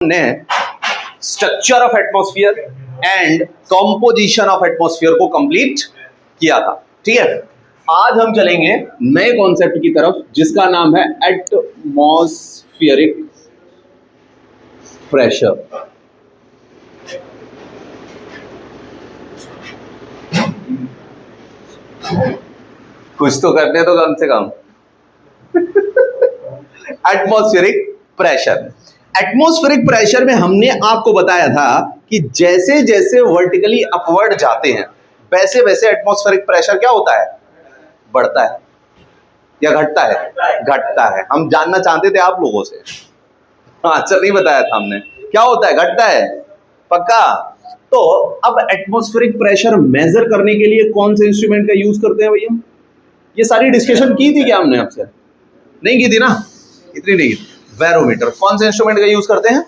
ने structure of atmosphere and composition of atmosphere को complete किया था। ठीक है, आज हम चलेंगे नए कॉन्सेप्ट की तरफ जिसका नाम है एटमॉस्फेरिक प्रेशर। कुछ तो करने तो कम से कम एटमॉस्फेरिक प्रेशर। एटमॉस्फेरिक प्रेशर में हमने आपको बताया था कि जैसे जैसे वर्टिकली अपवर्ड जाते हैं वैसे वैसे एटमॉस्फेरिक प्रेशर क्या होता है, बढ़ता है या घटता है? घटता है। हम जानना चाहते थे आप लोगों से, आंसर नहीं बताया था हमने। क्या होता है? घटता है। पक्का? तो अब एटमॉस्फेरिक प्रेशर मेजर करने के लिए कौन से इंस्ट्रूमेंट का यूज करते हैं भैया? ये सारी डिस्कशन की थी क्या हमने आपसे? नहीं की थी ना, इतनी नहीं की। बैरोमीटर, कौन से इंस्ट्रूमेंट का यूज करते हैं?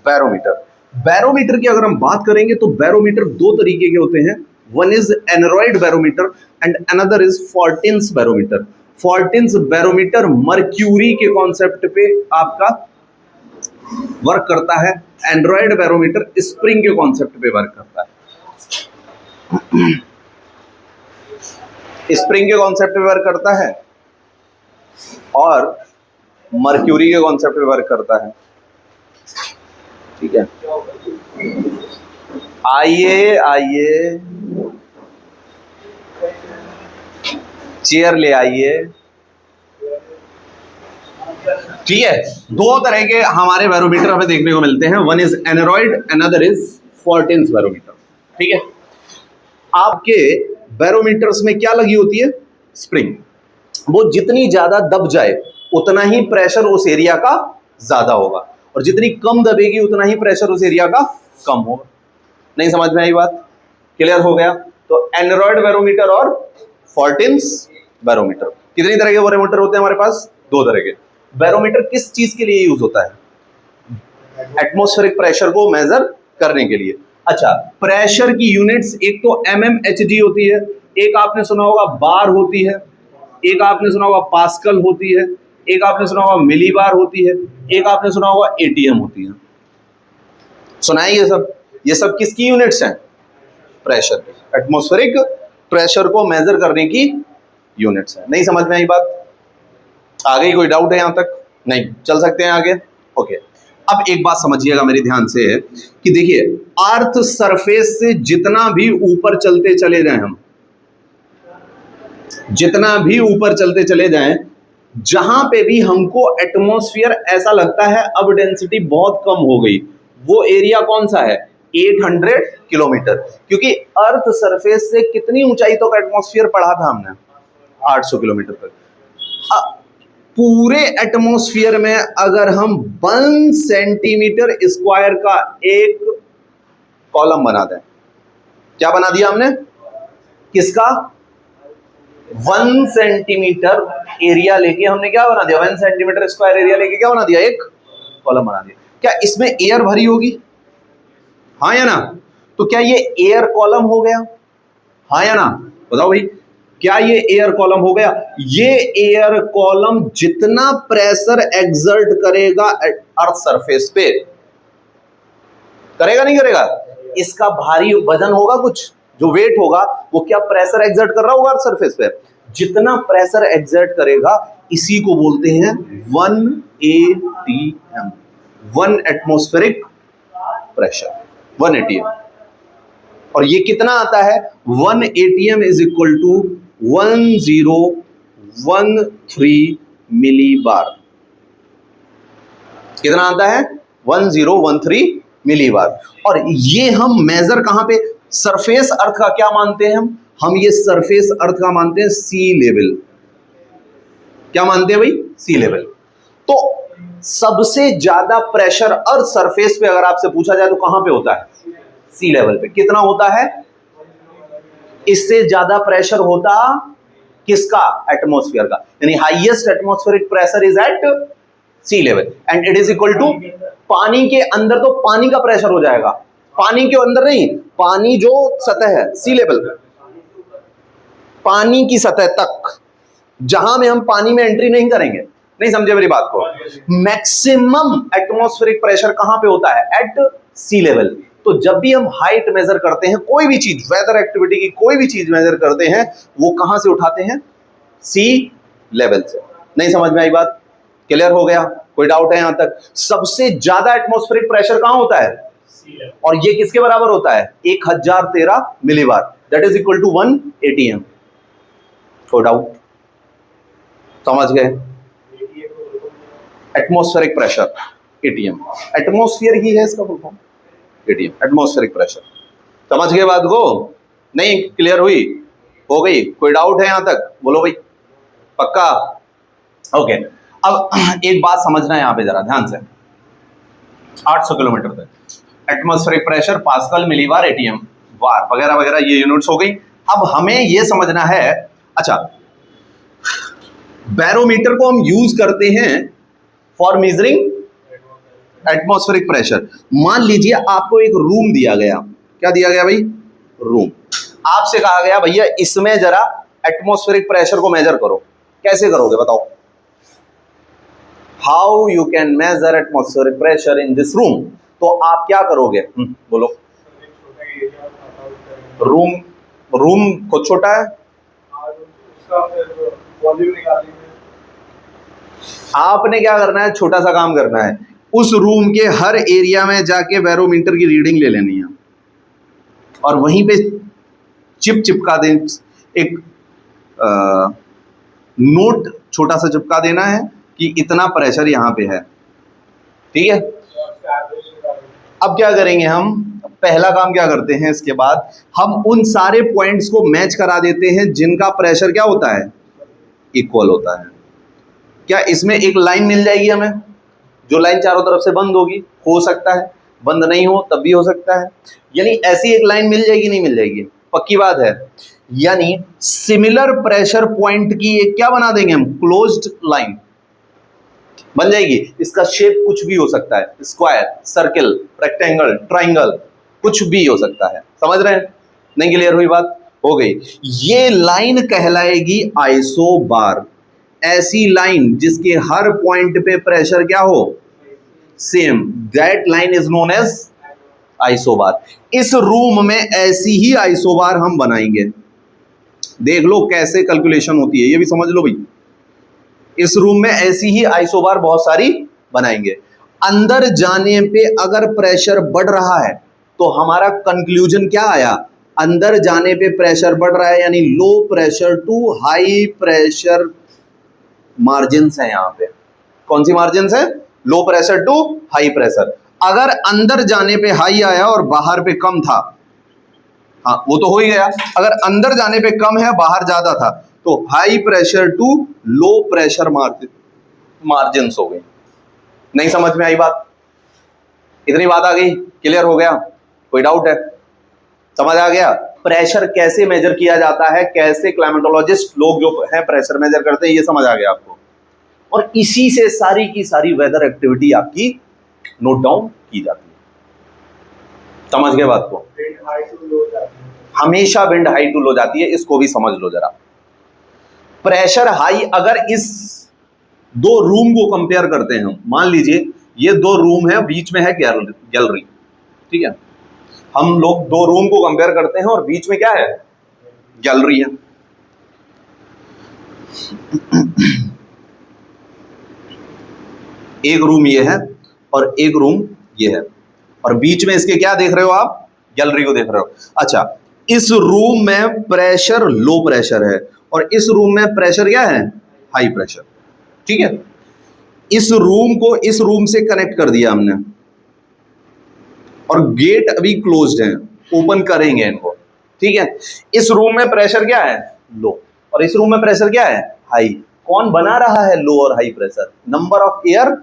बैरोमीटर। बैरोमीटर की अगर हम बात करेंगे तो बैरोमीटर दो तरीके के होते हैं। One is aneroid barometer and another is Fortin's barometer. Fortin's barometer mercury के कॉन्सेप्ट पे आपका वर्क करता है, एंड्रॉइड बैरोमीटर स्प्रिंग के कॉन्सेप्ट पे वर्क करता है। स्प्रिंग के कॉन्सेप्ट पे वर्क करता है और मर्क्यूरी के कॉन्सेप्ट पे वर्क करता है। ठीक है, आइए आइए चेयर ले आइए। ठीक है, दो तरह के हमारे बैरोमीटर हमें देखने को मिलते हैं, one is aneroid, another is Fortin's barometer. ठीक है, आपके बैरोमीटर्स में क्या लगी होती है? स्प्रिंग। वो जितनी ज्यादा दब जाए उतना ही प्रेशर उस एरिया का ज्यादा होगा और जितनी कम दबेगी उतना ही प्रेशर उस एरिया का कम होगा। नहीं समझ में आई बात? क्लियर हो गया? तो एनरॉइड बैरोमीटर और फॉर्टिन्स बैरोमीटर। कितनी तरह के बैरोमीटर होते हैं हमारे पास? दो तरह के। बैरोमीटर किस चीज के लिए यूज होता है? एटमॉस्फेरिक प्रेशर को मेजर करने के लिए। अच्छा, प्रेशर की यूनिट्स एक तो mmHg होती है, एक आपने सुना होगा बार होती है, एक आपने सुना होगा पास्कल होती है, एक आपने सुना होगा मिलीबार होती है, एक आपने सुना होगा एटीएम होती है। सुना है ये सब किसकी यूनिट्स हैं? प्रेशर की। एटमॉस्फेरिक प्रेशर को मेजर करने की यूनिट्स है। नहीं समझ में आई बात? आ गई? कोई डाउट है यहां तक? नहीं, चल सकते हैं आगे? ओके, अब एक बात समझिएगा मेरे ध्यान से कि देखिए, अर्थ सरफेस से जितना भी ऊपर चलते चले जाएं हम, जितना भी ऊपर चलते चले जाएं, जहां पे भी हमको एटमॉस्फेयर ऐसा लगता है अब डेंसिटी बहुत कम हो गई, वो एरिया कौन सा है? 800 किलोमीटर। क्योंकि अर्थ सरफेस से कितनी ऊंचाई तक एटमॉस्फेयर पढ़ा था हमने? 800 किलोमीटर तक। पूरे एटमॉस्फेयर में अगर हम 1 सेंटीमीटर स्क्वायर का एक कॉलम बना दें, क्या बना दिया हमने? किसका? 1 सेंटीमीटर एरिया लेके हमने क्या बना दिया? 1 सेंटीमीटर स्क्वायर एरिया लेके क्या बना दिया? एक कॉलम बना दिया। क्या इसमें एयर भरी होगी? हाँ या ना? तो क्या ये एयर कॉलम हो गया? हाँ या ना? बताओ भाई, क्या ये एयर कॉलम हो गया? ये एयर कॉलम जितना प्रेशर एक्सर्ट करेगा अर्थ सरफेस पे, करेगा नहीं करेगा? इसका भारी वजन होगा, कुछ जो वेट होगा वो क्या प्रेशर एक्सर्ट कर रहा होगा अर्थ सरफेस पे? जितना प्रेशर एक्सर्ट करेगा इसी को बोलते हैं 1 ATM, 1 एटमॉस्फेरिक प्रेशर, 1 ATM। और ये कितना आता है? 1 ATM is equal to 1013 millibar. कितना आता है? 1013 मिलीबार। और ये हम मेजर कहां पे? सरफेस अर्थ का क्या मानते हैं हम ये सरफेस अर्थ का मानते हैं सी लेवल। क्या मानते हैं भाई? सी लेवल। तो सबसे ज्यादा प्रेशर अर्थ सरफेस पे अगर आपसे पूछा जाए तो कहां पे होता है? सी लेवल पे। कितना होता है? इससे ज्यादा प्रेशर होता किसका? एटमॉस्फेयर का। यानी highest atmospheric pressure is at sea level and it is equal to, पानी के अंदर तो पानी का प्रेशर हो जाएगा, पानी के अंदर नहीं, पानी जो सतह है सी लेवल, पानी की सतह तक, जहां में हम पानी में एंट्री नहीं करेंगे, नहीं समझे मेरी बात को? मैक्सिमम एटमॉस्फेरिक प्रेशर कहां पे होता है? Eight sea level. तो जब भी हम हाइट मेजर करते हैं, कोई भी चीज, वेदर एक्टिविटी की कोई भी चीज मेजर करते हैं, वो कहां से उठाते हैं? सी लेवल से। नहीं समझ में आई बात? क्लियर हो गया? कोई डाउट है यहां तक? सबसे ज्यादा एटमॉस्फेरिक प्रेशर कहां होता है? और ये किसके बराबर होता है? 1013 millibar, that is equal to 1 ATM। कोई डाउट? समझ गए? एटमॉस्फेरिक प्रेशर ATM, एटमॉस्फेयर ही है इसका full form, ATM atmospheric pressure. समझ गए बात को? नहीं क्लियर हुई? हो गई? कोई डाउट है यहां तक? बोलो भाई, पक्का? ओके। अब एक बात समझना है यहां पे जरा ध्यान से, 800 किलोमीटर तक atmospheric pressure, pascal, millibar, ATM, वार वगैरह वगैरह, ये यूनिट्स हो गई। अब हमें ये समझना है, अच्छा बैरोमीटर को हम यूज करते हैं फॉर मेजरिंग एटमॉस्फेरिक प्रेशर। मान लीजिए आपको एक रूम दिया गया, क्या दिया गया भाई? रूम। आपसे कहा गया भैया इसमें जरा एटमॉस्फेरिक प्रेशर को मेजर करो। कैसे करोगे बताओ? How you can measure atmospheric pressure in this room? तो आप क्या करोगे? बोलो। रूम खुद छोटा है, आपने क्या करना है? छोटा सा काम करना है, उस रूम के हर एरिया में जाके बैरोमीटर की रीडिंग ले लेनी है और वहीं पे चिपका दें, एक नोट छोटा सा चिपका देना है कि इतना प्रेशर यहां पे है। ठीक है? अब क्या करेंगे हम? पहला काम क्या करते हैं, इसके बाद हम उन सारे पॉइंट्स को मैच करा देते हैं जिनका प्रेशर क्या होता है? इक्वल होता है। क्या इसमें एक लाइन मिल जाएगी हमें, जो लाइन चारों तरफ से बंद होगी? हो सकता है, बंद नहीं हो तब भी हो सकता है। यानी ऐसी एक लाइन मिल जाएगी, नहीं मिल जाएगी? पक्की बात है। यानी सिमिलर प्रेशर पॉइंट की एक क्या बना देंगे हम? क्लोज्ड लाइन बन जाएगी। इसका शेप कुछ भी हो सकता है, स्क्वायर, सर्किल, रेक्टेंगल, ट्राइंगल, कुछ भी हो सकता है। समझ रहे हैं? नहीं क्लियर हुई बात? हो गई। ये लाइन कहलाएगी आइसोबार। ऐसी लाइन जिसके हर पॉइंट पे प्रेशर क्या हो? Same, that line is known as isobar. इस रूम में ऐसी ही आइसोबार हम बनाएंगे। देख लो कैसे कैलकुलेशन होती है, ये भी समझ लो भाई। इस रूम में ऐसी ही आइसोबार बहुत सारी बनाएंगे। अंदर जाने पे अगर प्रेशर बढ़ रहा है तो हमारा कंक्लूजन क्या आया? अंदर जाने पे प्रेशर बढ़ रहा है, यानी low pressure to high pressure margins है। यहां पे कौन सी मार्जिन्स है? Low pressure to high pressure. अगर अंदर जाने पे हाई आया और बाहर पे कम था, हाँ वो तो हो ही गया। अगर अंदर जाने पे कम है, बाहर ज्यादा था, तो high pressure to low pressure margins हो गई। नहीं समझ में आई बात? इतनी बात आ गई? क्लियर हो गया? कोई डाउट है? समझ आ गया? प्रेशर कैसे मेजर किया जाता है, कैसे क्लाइमेटोलॉजिस्ट लोग जो है प्रेशर मेजर करते हैं, ये समझ आ गया आपको। और इसी से सारी की सारी वेदर एक्टिविटी आपकी नोट डाउन की जाती है। समझ गए बात को? हमेशा विंड हाई टू लो जाती है, इसको भी समझ लो जरा। प्रेशर हाई, अगर इस दो रूम को कंपेयर करते हैं, मान लीजिए ये दो रूम है, बीच में है गैलरी, ठीक है? हम लोग दो रूम को कंपेयर करते हैं और बीच में क्या है? गैलरी है। एक रूम ये है और एक रूम ये है, और बीच में इसके क्या देख रहे हो आप? गैलरी को देख रहे हो। अच्छा, इस रूम में प्रेशर लो प्रेशर है और इस रूम में प्रेशर क्या है? High pressure. ठीक है? इस रूम को इस रूम से कनेक्ट कर दिया हमने और गेट अभी क्लोज्ड है, ओपन करेंगे इनको। ठीक है? इस रूम में प्रेशर क्या है? लो, और इस रूम में प्रेशर क्या है? हाई। कौन बना रहा है लो और high pressure? Number of air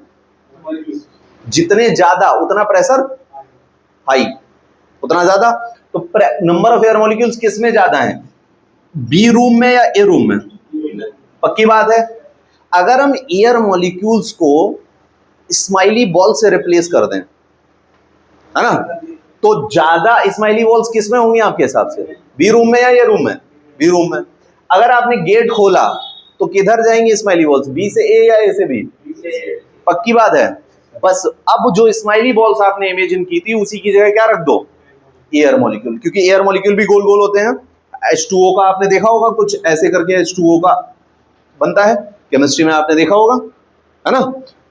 जितने ज्यादा उतना प्रेशर हाई, उतना ज्यादा। तो नंबर ऑफ एयर मॉलिक्यूल्स किस में ज्यादा है? बी रूम में या ए रूम में? पक्की बात है। अगर हम एयर मॉलिक्यूल्स को स्माइली बॉल से रिप्लेस कर दें, है ना, तो ज्यादा स्माइली बॉल्स किस में होंगी आपके हिसाब से? बी रूम में या ए रूम में? बी रूम में। अगर आपने गेट खोला तो किधर जाएंगे स्माइली बॉल्स, बी से ए या ए से बी? पक्की बात है। बस अब जो स्माइली बॉल्स आपने इमेजिन की थी उसी की जगह क्या रख दो, एयर मॉलिक्यूल, क्योंकि एयर मॉलिक्यूल भी गोल गोल होते हैं। H2O का आपने देखा होगा, कुछ ऐसे करके H2O का बनता है, केमिस्ट्री में आपने देखा होगा, है ना।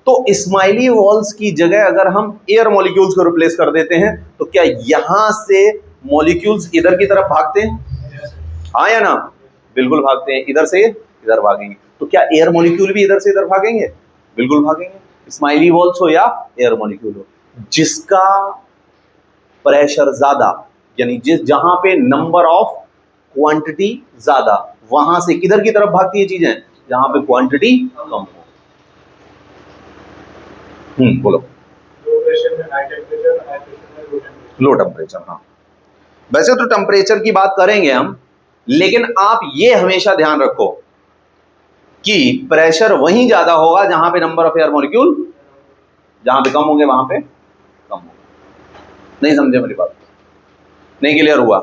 तो स्माइली बॉल्स की जगह अगर हम एयर मॉलिक्यूल्स को रिप्लेस कर देते हैं तो क्या यहां से मॉलिक्यूल्स इधर की तरफ भागते हैं? हाँ या ना? बिल्कुल भागते हैं, इधर से इधर भागेंगे। तो क्या एयर मॉलिक्यूल भी इधर से इधर भागेंगे? बिल्कुल भागेंगे, स्माइली बॉल्स हो या एयर मॉलिक्यूल हो। जिसका प्रेशर ज्यादा, यानी जिस जहां पे नंबर ऑफ क्वांटिटी ज्यादा, वहां से किधर की तरफ भागती है चीजें, जहां पे क्वांटिटी कम हो। बोलो। लो टेम्परेचर, हाँ। वैसे तो टेम्परेचर की बात करेंगे हम, लेकिन आप ये हमेशा ध्यान रखो कि प्रेशर वहीं ज्यादा होगा जहां पे नंबर ऑफ एयर मॉलिक्यूल, जहां पे कम होंगे वहां पे कम होगा। नहीं समझे मेरी बात? नहीं क्लियर हुआ?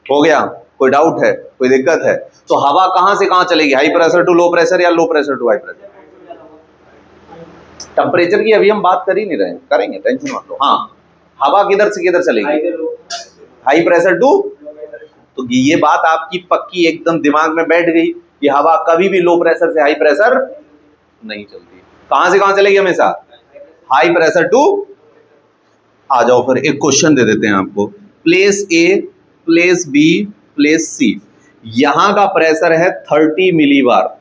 हो गया? कोई डाउट है, कोई दिक्कत है? तो हवा कहां से कहां चलेगी, high pressure to low pressure या low pressure to high pressure? Temperature की अभी हम बात कर ही नहीं रहे, करेंगे, टेंशन मत लो। हाँ, हवा किधर से किधर चलेगी, हाई प्रेशर टू। तो ये बात आपकी पक्की एकदम दिमाग में बैठ गई कि हवा कभी भी लो प्रेशर से हाई प्रेशर नहीं चलती। कहां से कहां चलेगी? हमेशा हाई प्रेशर टू। आ जाओ फिर एक क्वेश्चन दे देते हैं आपको। Place a, place B, place सी। यहां का प्रेशर है 30 मिलीबार,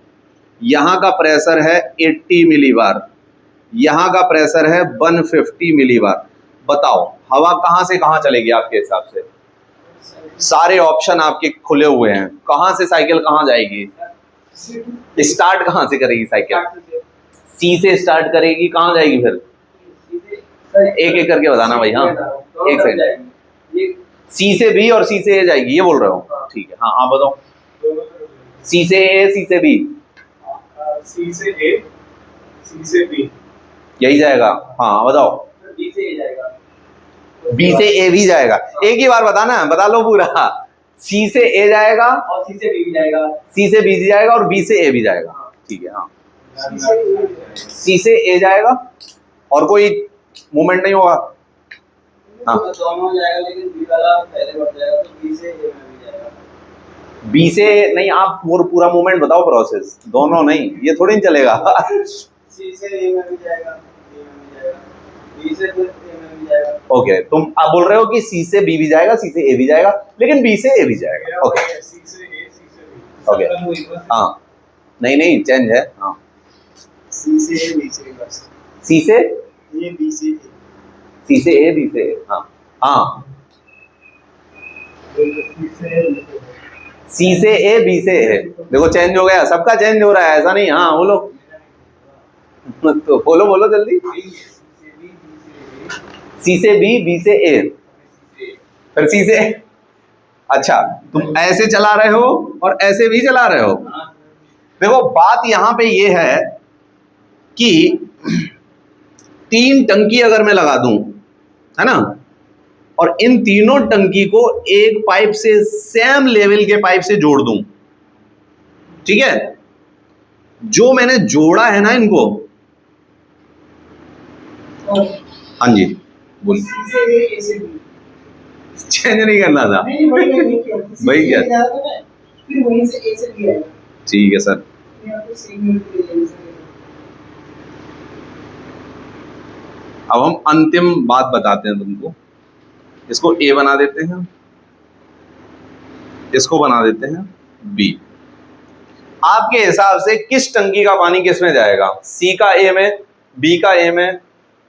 यहां का प्रेशर है 80 मिलीबार, यहां का प्रेशर है 150 मिलीबार। बताओ हवा कहां से कहां चलेगी आपके हिसाब से? सारे ऑप्शन आपके खुले हुए हैं, कहां से साइकिल कहां जाएगी? स्टार्ट कहां से करेगी साइकिल? सी से स्टार्ट करेगी, कहां जाएगी फिर? एक एक करके बताना भाई। हाँ एक सेकंड। सी से बी और सी से ए जाएगी, ये बोल रहे हो? ठीक है, हाँ आप बताओ। सी से ए, सी से बी? सी से ए, सी से बी, यही जाएगा। हाँ बताओ। बी से ए जाएगा, बी से ए भी जाएगा। एक ही बार बताना है, बता लो पूरा। सी से ए जाएगा और सी से बी भी जाएगा, सी से बी जाएगा और बी से ए भी जाएगा। ठीक है, हाँ सी से ए जाएगा और कोई मूवमेंट नहीं होगा। हाँ दोनों जाएगा, लेकिन बी वाला पहले बढ़ जाएगा, तो बी से ए में भी जाएगा। बी से नहीं, आप वो पूरा मूवमेंट बताओ, प्रोसेस। दोनों नहीं, ये थोड़ी नहीं चलेगा। सी से ए में भी जाएगा, बी में भी जाएगा, बी से फिर ए में भी जाएगा। ओके, तुम आप बोल रहे हो कि सी से बी भी जाएगा, सी से ए भी जाएगा, लेकिन बी से ए भी जाएगा। ओके सी से ए, सी से बी। ओके, हाँ नहीं नहीं चेंज है। हाँ सी से ए, बी से बस। सी से ये बी से ए, सी से ए, बी से ए। हाँ हाँ, सी से ए, बी से ए। देखो चेंज हो गया, सबका चेंज हो रहा है, ऐसा नहीं। हाँ बोलो तो बोलो बोलो जल्दी। सी से बी, बी से ए, फिर सी से। अच्छा, तुम ऐसे चला रहे हो और ऐसे भी चला रहे हो। देखो बात यहां पे ये है कि 3 टंकी अगर मैं लगा दूं, है ना, और इन तीनों टंकी को एक पाइप से, सेम लेवल के पाइप से जोड़ दूं, ठीक है, जो मैंने जोड़ा है ना इनको, हाँ जी बोलिए। चेंज नहीं करना था भाई, क्या? ठीक है सर। अब हम अंतिम बात बताते हैं तुमको। इसको ए बना देते हैं, इसको बना देते हैं बी। आपके हिसाब से किस टंकी का पानी किस में जाएगा? सी का ए में, बी का ए में,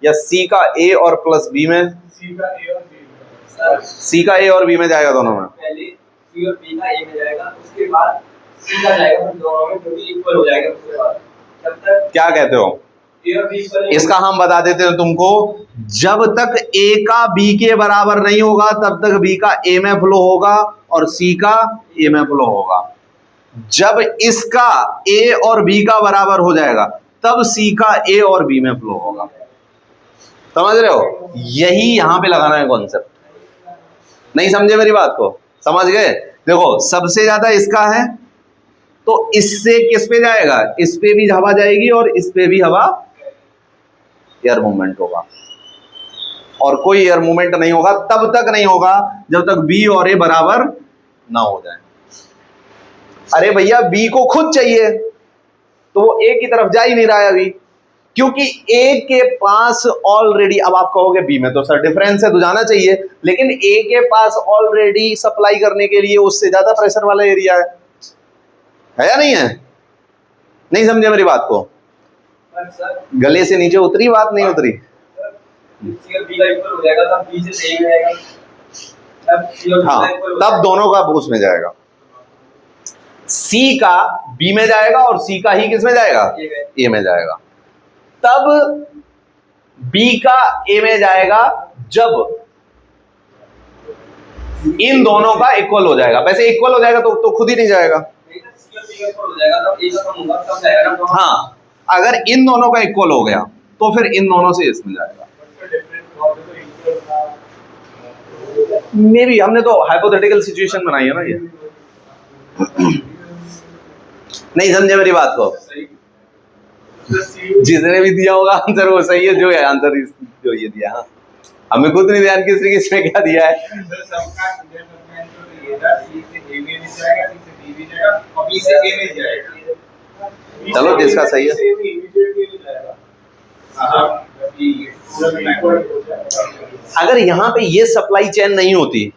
या सी का ए और प्लस बी में? सी का ए और बी में। सी का ए और बी में जाएगा, दोनों में। पहले सी और बी का ए में जाएगा, उसके बाद सी का जाएगा, फिर दोनों में जो भी इक्वल हो जाएगा उसके बाद। जब तक क्या कहते हो? ए और बी इक्वल, इसका हम बता देते हैं तुमको। जब तक ए का बी के बराबर नहीं होगा तब तक बी का ए में फ्लो होगा और सी का ए में फ्लो होगा। जब इसका ए और बी का बराबर हो जाएगा तब सी का ए और बी में फ्लो होगा। समझ रहे हो? यही यहां पे लगाना है कॉन्सेप्ट। नहीं समझे मेरी बात को? समझ गए? देखो सबसे ज्यादा इसका है, तो इससे किस पे जाएगा, इस पे भी हवा जाएगी और इस पे भी हवा, एयर मूवमेंट होगा। और कोई एयर मूवमेंट नहीं होगा, तब तक नहीं होगा जब तक बी और ए बराबर ना हो जाए। अरे भैया बी को खुद चाहिए तो वो ए की तरफ जा ही नहीं रहा है अभी, क्योंकि ए के पास ऑलरेडी, अब आप कहोगे बी में तो सर डिफरेंस है तो जाना चाहिए, लेकिन ए के पास ऑलरेडी सप्लाई करने के लिए उससे ज्यादा प्रेशर वाला एरिया है या नहीं है? नहीं समझे मेरी बात को? गले से नीचे उतरी बात? नहीं उतरी? हाँ, तब दोनों का उसमें जाएगा, सी का बी में जाएगा और सी का ही किस में जाएगा, ए में जाएगा। तब बी का ए में जाएगा जब इन दोनों का इक्वल हो जाएगा। वैसे इक्वल हो जाएगा तो खुद ही नहीं जाएगा। हाँ, अगर इन दोनों का इक्वल हो गया तो फिर इन दोनों से इसमें जाएगा। मे बी हमने तो हाइपोथेटिकल सिचुएशन बनाई है ना ये। नहीं समझे मेरी बात को? जिसने भी दिया होगा आंसर वो सही है, जो है आंसर जो ये दिया। हाँ, हमें खुद नहीं ध्यान किसने क्या दिया है। चलो जिसका सही है। अगर यहाँ पे ये सप्लाई चेन नहीं होती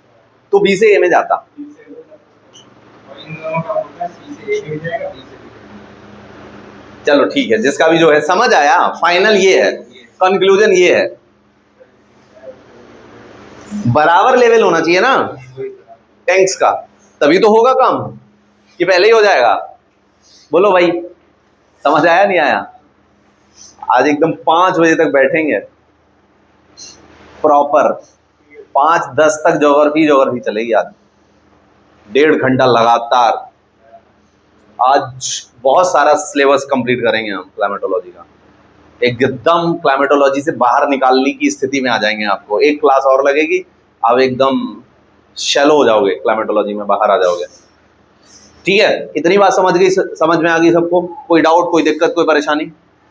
तो बी से ए में जाता। चलो ठीक है, जिसका भी जो है समझ आया। फाइनल ये है, कंक्लूजन ये है, बराबर लेवल होना चाहिए ना टैंक्स का, तभी तो होगा काम, कि पहले ही हो जाएगा। बोलो भाई, समझ आया नहीं आया? आज एकदम 5 बजे तक बैठेंगे प्रॉपर, 5:10 तक ज्योग्राफी चलेगी आज, 1.5 घंटा लगातार। आज बहुत सारा सिलेबस कंप्लीट करेंगे हम क्लाइमेटोलॉजी का, एकदम क्लाइमेटोलॉजी से बाहर निकालने की स्थिति में आ जाएंगे। आपको एक क्लास और लगेगी, आप एकदम शैलो हो जाओगे, क्लाइमेटोलॉजी में बाहर आ जाओगे। ठीक है, इतनी बात समझ में आ गई सबको? कोई डाउट, कोई दिक्कत, कोई परेशानी?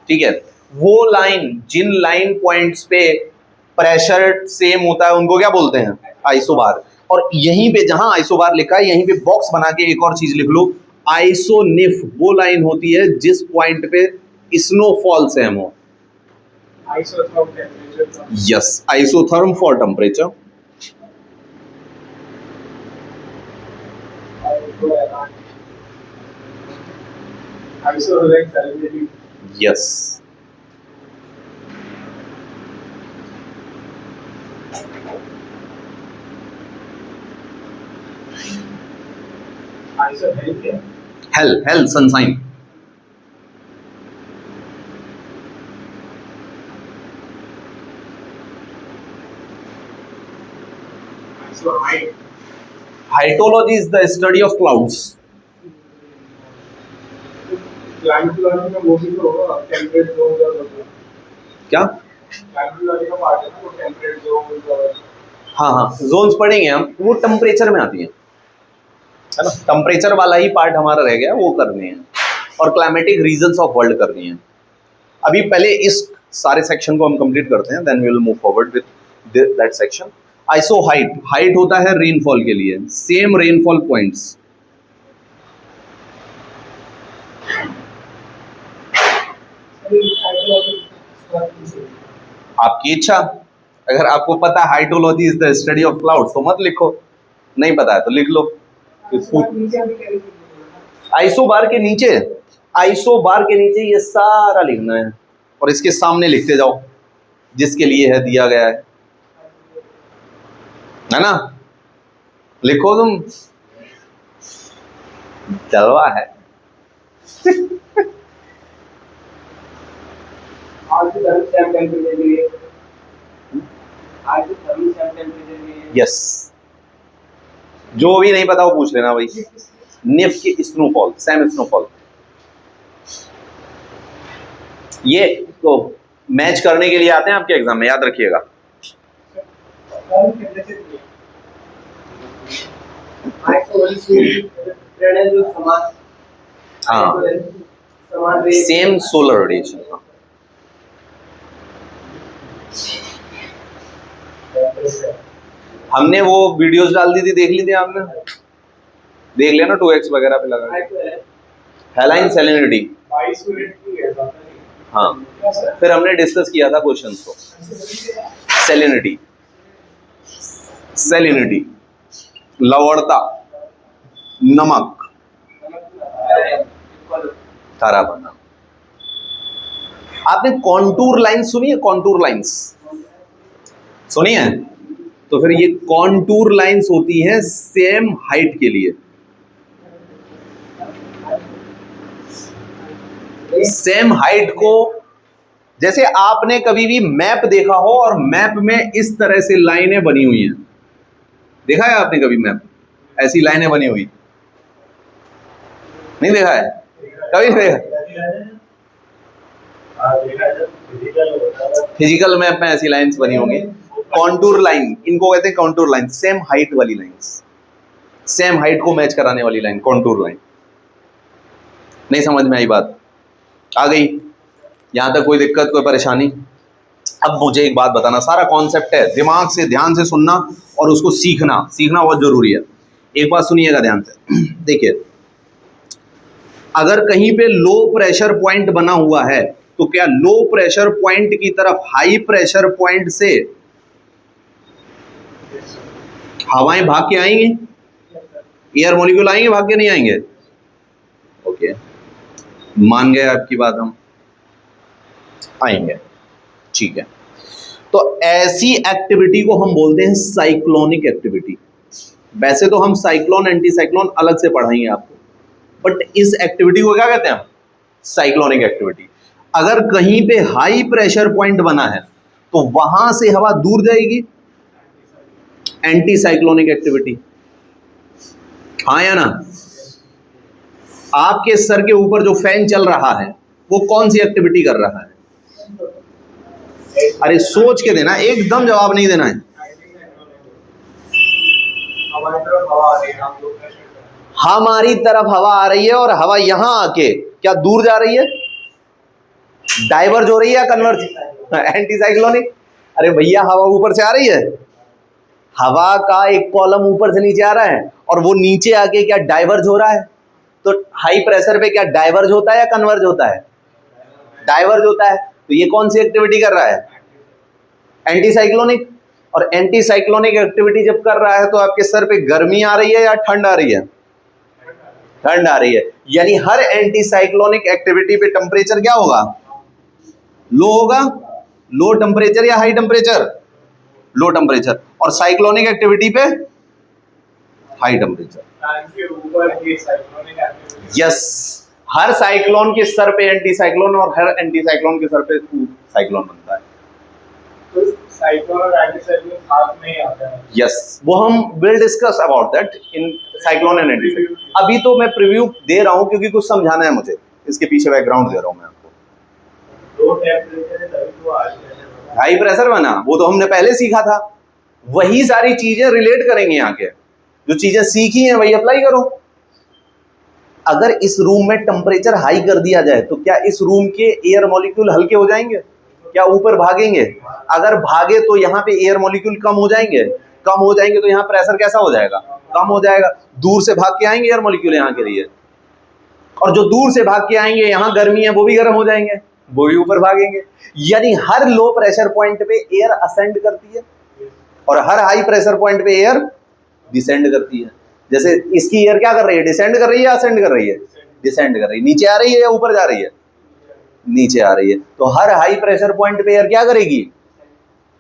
ठीक है, वो लाइन, जिन लाइन पॉइंट्स पे प्रेशर सेम होता है उनको क्या बोलते हैं? आइसोबार। और यहीं पे जहां आइसोबार लिखा है यहीं पे बॉक्स बना के एक और चीज लिख लो, आइसोनिफ वो लाइन होती है जिस पॉइंट पे स्नोफॉल सेम हो। Yes, isotherm for temperature. Yes, hail sunshine. Hyetology is the study of clouds. क्या? हाँ, जोन्स पढ़ेंगे हम, वो टेम्परेचर में आती है ना, टेम्परेचर वाला ही पार्ट हमारा रह गया, वो करने हैं। और क्लाइमेटिक रीजंस ऑफ वर्ल्ड करनी है। अभी पहले इस सारे सेक्शन को हम कंप्लीट करते हैं, then we will move forward with that section. Isohyet होता है रेनफॉल के लिए, सेम रेनफॉल पॉइंट्स। आपकी इच्छा, अगर आपको पता है hydrology is the study of clouds तो मत लिखो, नहीं पता है तो लिख लो। आइसोबार के नीचे, आइसोबार के नीचे ये सारा लिखना है और इसके सामने लिखते जाओ जिसके लिए है दिया गया है ना? लिखो तुम, जलवा है। यस, जो भी नहीं पता वो पूछ लेना भाई। निफ की स्नोफॉल, सेम स्नोफॉल, ये तो मैच करने के लिए आते हैं आपके एग्जाम में, याद रखिएगा। हाँ, समान रेस सेम सोलर रेडिएशन। हमने वो वीडियोस डाल दी थी, देख ली थी आपने? देख लिया ना 2x वगैरह पे लगा हैलाइन सैलिनिटी। 22 मिनट की है। हाँ, फिर हमने डिस्कस किया था क्वेश्चंस को। सैलिनिटी, सैलिनिटी लवणता, नमक, खारापना। आपने कॉन्टूर लाइंस सुनी है? कॉन्टूर लाइंस सुनी है? तो फिर ये कॉन्टूर लाइंस होती हैं सेम हाइट के लिए। सेम हाइट को, जैसे आपने कभी भी मैप देखा हो और मैप में इस तरह से लाइनें बनी हुई हैं, देखा है आपने कभी मैप ऐसी लाइनें बनी हुई? नहीं देखा है? कभी देखा? फिजिकल मैप में ऐसी लाइंस बनी होंगी, कॉन्टूर लाइन इनको कहते हैं। कॉन्टूर लाइन सेम हाइट वाली लाइंस, सेम हाइट को मैच कराने वाली लाइन कॉन्टूर लाइन। नहीं समझ में आई बात? आ गई? यहां तक कोई दिक्कत, कोई परेशानी? अब मुझे एक बात बताना, सारा कॉन्सेप्ट है, दिमाग से ध्यान से सुनना और उसको सीखना, सीखना बहुत जरूरी है। एक बात सुनिएगा ध्यान से। देखिए, अगर कहीं पे लो प्रेशर पॉइंट बना हुआ है तो क्या लो प्रेशर पॉइंट की तरफ हाई प्रेशर पॉइंट से हवाएं भाग के आएंगी? एयर मॉलिक्यूल आएंगे, भाग के नहीं आएंगे? ओके, मान गए आपकी बात हम, आएंगे, ठीक है। तो ऐसी एक्टिविटी को हम बोलते हैं साइक्लोनिक एक्टिविटी। वैसे तो हम साइक्लोन एंटी साइक्लोन अलग से पढ़ाएंगे आपको, बट इस एक्टिविटी को क्या कहते हैं हम? Cyclonic activity. अगर कहीं पे हाई प्रेशर पॉइंट बना है तो वहां से हवा दूर जाएगी, एंटी साइक्लोनिक एक्टिविटी। हाँ या ना? आपके सर के ऊपर जो फैन चल रहा है वो कौन सी एक्टिविटी कर रहा है? अरे सोच के देना, एकदम जवाब नहीं देना है। हमारी तरफ हवा आ रही है और हवा यहां आके क्या दूर जा रही है? डाइवर्ज हो रही है या कन्वर्ज? Anti cyclonic. अरे भैया, हवा ऊपर से आ रही है, हवा का एक कॉलम ऊपर से नीचे आ रहा है और वो नीचे आके क्या डाइवर्ज हो रहा है? तो हाई प्रेशर पे क्या डाइवर्ज होता है या कन्वर्ज होता है? डाइवर्ज होता है। तो ये कौन सी एक्टिविटी कर रहा है? Anti cyclonic. और एंटी साइक्लोनिक एक्टिविटी जब कर रहा है तो आपके सर पे गर्मी आ रही है या ठंड आ रही है? ठंड आ रही है। यानी हर एंटी साइक्लोनिक एक्टिविटी पे टेम्परेचर क्या होगा? लो होगा। लो टेम्परेचर या हाई टेम्परेचर? Low temperature. और साइक्लोनिक एक्टिविटी पे हाई टेम्परेचर। यस, हर साइक्लोन के सर पे एंटी साइक्लोन और हर एंटी साइक्लोन के सर पे साइक्लोन बनता है। तो साइक्लोन और एंटी साइक्लोन साथ में ही आता है। यस, वो हम will discuss about that in cyclone and anti cyclone. अभी तो मैं प्रीव्यू दे रहा हूं क्योंकि कुछ समझाना है मुझे, इसके पीछे बैकग्राउंड दे रहा हूं मैं आपको। लो टेम्परेचर है तभी तो हाई प्रेशर बना, वो तो हमने पहले सीखा था। वही सारी चीजें रिलेट करेंगे यहाँ के, जो चीजें सीखी हैं वही अप्लाई करो। अगर इस रूम में टेम्परेचर हाई कर दिया जाए तो क्या इस रूम के एयर मॉलिक्यूल हल्के हो जाएंगे? क्या ऊपर भागेंगे? अगर भागे तो यहाँ पे एयर मॉलिक्यूल कम हो जाएंगे। कम हो जाएंगे तो यहाँ प्रेशर कैसा हो जाएगा? कम हो जाएगा। दूर से भाग के आएंगे एयर मॉलिक्यूल यहाँ के लिए, और जो दूर से भाग के आएंगे, यहाँ गर्मी है, वो भी गर्म हो जाएंगे, वो भी ऊपर भागेंगे। यानी हर लो प्रेशर पॉइंट पे एयर असेंड करती है और हर हाई प्रेशर पॉइंट पे एयर डिसेंड करती है। जैसे इसकी एयर क्या कर रही है? डिसेंड कर रही है या असेंड कर रही है? डिसेंड कर रही है। नीचे आ रही है या ऊपर जा रही है? नीचे आ रही है। तो हर हाई प्रेशर पॉइंट पे एयर क्या करेगी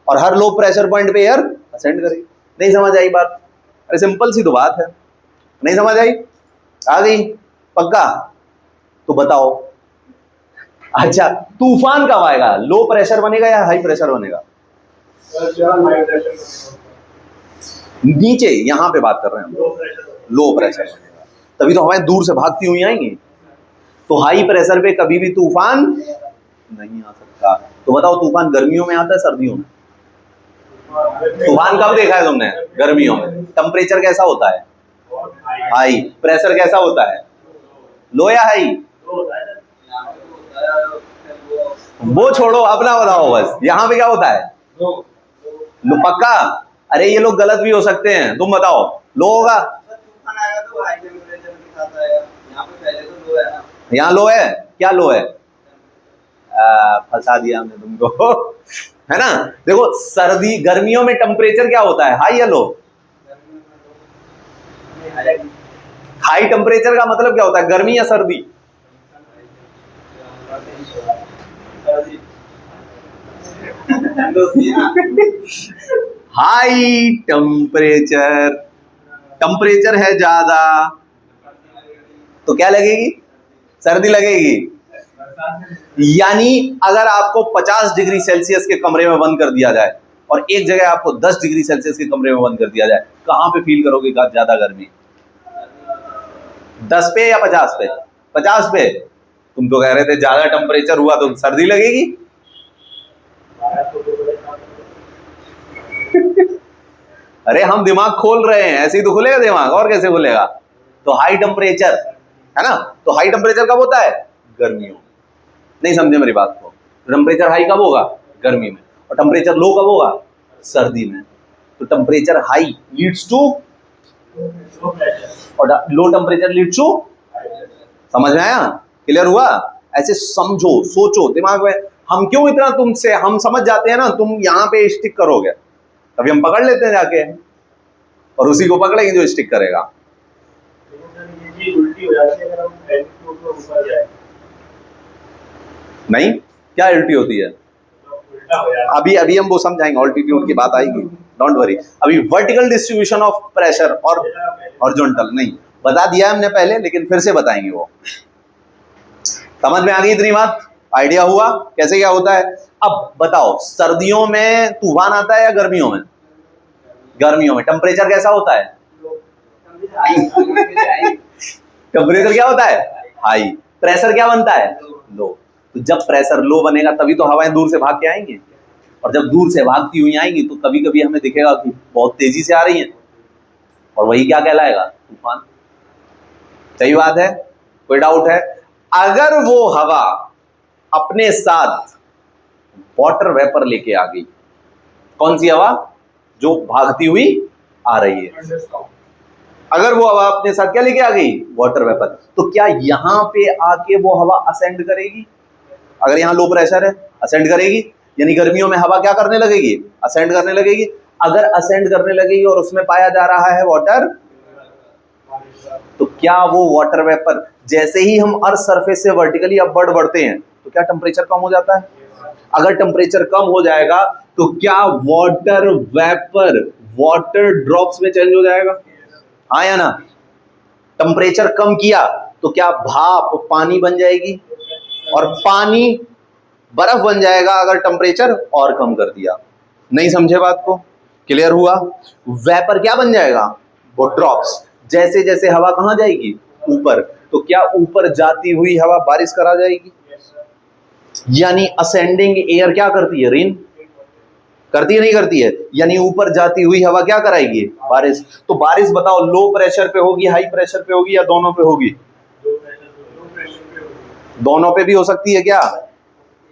और हर लो प्रेशर पॉइंट पे एयर असेंड करेगी। नहीं समझ आई बात? अरे सिंपल सी तो बात है। नहीं समझ आई? आ गई? पक्का? तो बताओ। अच्छा, तूफान कब आएगा? लो प्रेशर बनेगा या हाई प्रेशर बनेगा? नीचे, यहां पे बात कर रहे हैं हम। लो प्रेशर बनेगा, तभी तो हवाएं दूर से भागती हुई आएंगी। तो हाई प्रेशर पे कभी भी तूफान नहीं आ सकता। तो बताओ, तूफान गर्मियों में आता है सर्दियों में? तूफान कब देखा है तुमने? गर्मियों में। टेम्परेचर कैसा होता है? हाई। प्रेशर कैसा होता है? लो या हाई? वो छोड़ो, अपना बताओ बस, यहाँ पे क्या होता है? लो पक्का? अरे ये लोग गलत भी हो सकते हैं, तुम बताओ। लो होगा? यहाँ लो है? क्या लो है? फंसा दिया हमने तुमको है ना। देखो सर्दी गर्मियों में टेम्परेचर क्या होता है, हाई या लो? हाई टेम्परेचर का मतलब क्या होता है, गर्मी या सर्दी? हाई टेम्परेचर, टेम्परेचर है ज्यादा तो क्या लगेगी? सर्दी लगेगी। यानी अगर आपको 50 डिग्री सेल्सियस के कमरे में बंद कर दिया जाए और एक जगह आपको 10 डिग्री सेल्सियस के कमरे में बंद कर दिया जाए, कहां पे फील करोगे ज्यादा गर्मी? 10 पे या 50 पे? 50 पे। तुम तो कह रहे थे ज्यादा टेम्परेचर हुआ तो सर्दी लगेगी। अरे हम दिमाग खोल रहे हैं, ऐसे ही तो खुलेगा दिमाग, और कैसे खुलेगा? तो हाई टेम्परेचर है ना, तो हाई टेम्परेचर कब होता है? गर्मियों। नहीं समझे मेरी बात को? टेम्परेचर हाई कब होगा? गर्मी में। और टेम्परेचर लो कब होगा? सर्दी में। तो टेम्परेचर हाई लीड्स टू और लो टेम्परेचर लीड्स टू, समझ में आया? क्लियर हुआ? ऐसे समझो, सोचो दिमाग में। हम क्यों इतना तुमसे, हम समझ जाते हैं ना, तुम यहाँ पे स्टिक करोगे तभी हम पकड़ लेते हैं जाके, और उसी को पकड़ेंगे जो स्टिक करेगा। उल्टी हो जाती है अगर हम एल्टीट्यूड में ऊपर जाए। नहीं, क्या उल्टी होती है? अभी हम वो समझाएंगे, ऑल्टीट्यूड की बात आएगी, डोंट वरी। अभी वर्टिकल डिस्ट्रीब्यूशन ऑफ प्रेशर और हॉरिजॉन्टल नहीं, बता दिया हमने पहले, लेकिन फिर से बताएंगे। वो समझ में आ गई इतनी बात? आइडिया हुआ कैसे क्या होता है? अब बताओ, सर्दियों में तूफान आता है या गर्मियों में? गर्मियों में। टेम्परेचर कैसा होता है? टेम्परेचर क्या होता है? हाई। प्रेशर क्या बनता है? लो। तो जब प्रेशर लो बनेगा तभी तो हवाएं दूर से भाग के आएंगी, और जब दूर से भागती हुई आएंगी तो कभी कभी हमें दिखेगा कि बहुत तेजी से आ रही हैं, और वही क्या कहलाएगा? तूफान। सही बात है? कोई डाउट है? अगर वो हवा अपने साथ वाटर वेपर लेके आ गई, कौन सी हवा? जो भागती हुई आ रही है। अगर वो हवा अपने साथ क्या लेके आ गई? वाटर वेपर, तो क्या यहां पे आके वो हवा असेंड करेगी? अगर यहाँ लो प्रेशर है, असेंड करेगी, यानी गर्मियों में हवा क्या करने लगेगी? असेंड करने लगेगी। अगर असेंड करने लगेगी और उसमें पाया जा रहा है वाटर, तो क्या वो वाटर वेपर, जैसे ही हम अर्थ सरफेस से वर्टिकली अपवर्ड बढ़ते हैं तो क्या टेम्परेचर कम हो जाता है? अगर टेम्परेचर कम हो जाएगा तो क्या वाटर वेपर वाटर ड्रॉप्स में चेंज हो जाएगा? हाँ या ना? टेम्परेचर कम किया तो क्या भाप पानी बन जाएगी, और पानी बर्फ बन जाएगा अगर टेम्परेचर और कम कर दिया। नहीं समझे बात को? क्लियर हुआ? वेपर क्या बन जाएगा? वो ड्रॉप्स। जैसे जैसे हवा कहाँ जाएगी? ऊपर। तो क्या ऊपर जाती हुई हवा बारिश करा जाएगी? यानी असेंडिंग एयर क्या करती है? रेन करती है, नहीं करती है? यानी ऊपर जाती हुई हवा क्या कराएगी? बारिश। तो बारिश बताओ, लो प्रेशर पे होगी, हाई प्रेशर पे होगी, या दोनों पे होगी? दोनों पे भी हो सकती है क्या?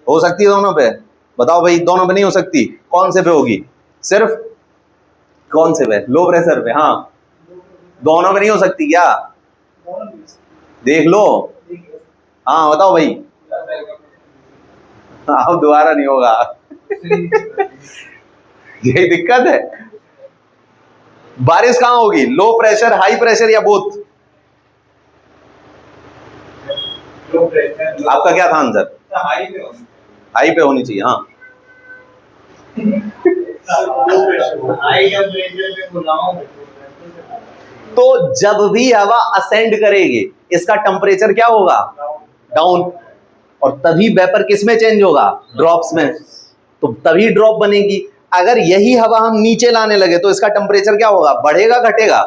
हो सकती है दोनों पे? बताओ भाई, दोनों पे नहीं हो सकती, कौन से पे होगी? सिर्फ कौन से पे? लो प्रेशर पे। हाँ, दोनों पे नहीं हो सकती क्या? देख लो। हाँ बताओ भाई। हाँ, दोबारा नहीं होगा यही दिक्कत है। बारिश कहां होगी? लो प्रेशर, हाई प्रेशर, या बोथ? आपका क्या था आंसर? हाई पे होनी चाहिए। हाँ, तो जब भी हवा असेंड करेगी इसका टेम्परेचर क्या होगा? डाउन। और तभी वेपर किस में चेंज होगा? ड्रॉप्स में। तो तभी ड्रॉप बनेगी। अगर यही हवा हम नीचे लाने लगे तो इसका टेम्परेचर क्या होगा? बढ़ेगा घटेगा?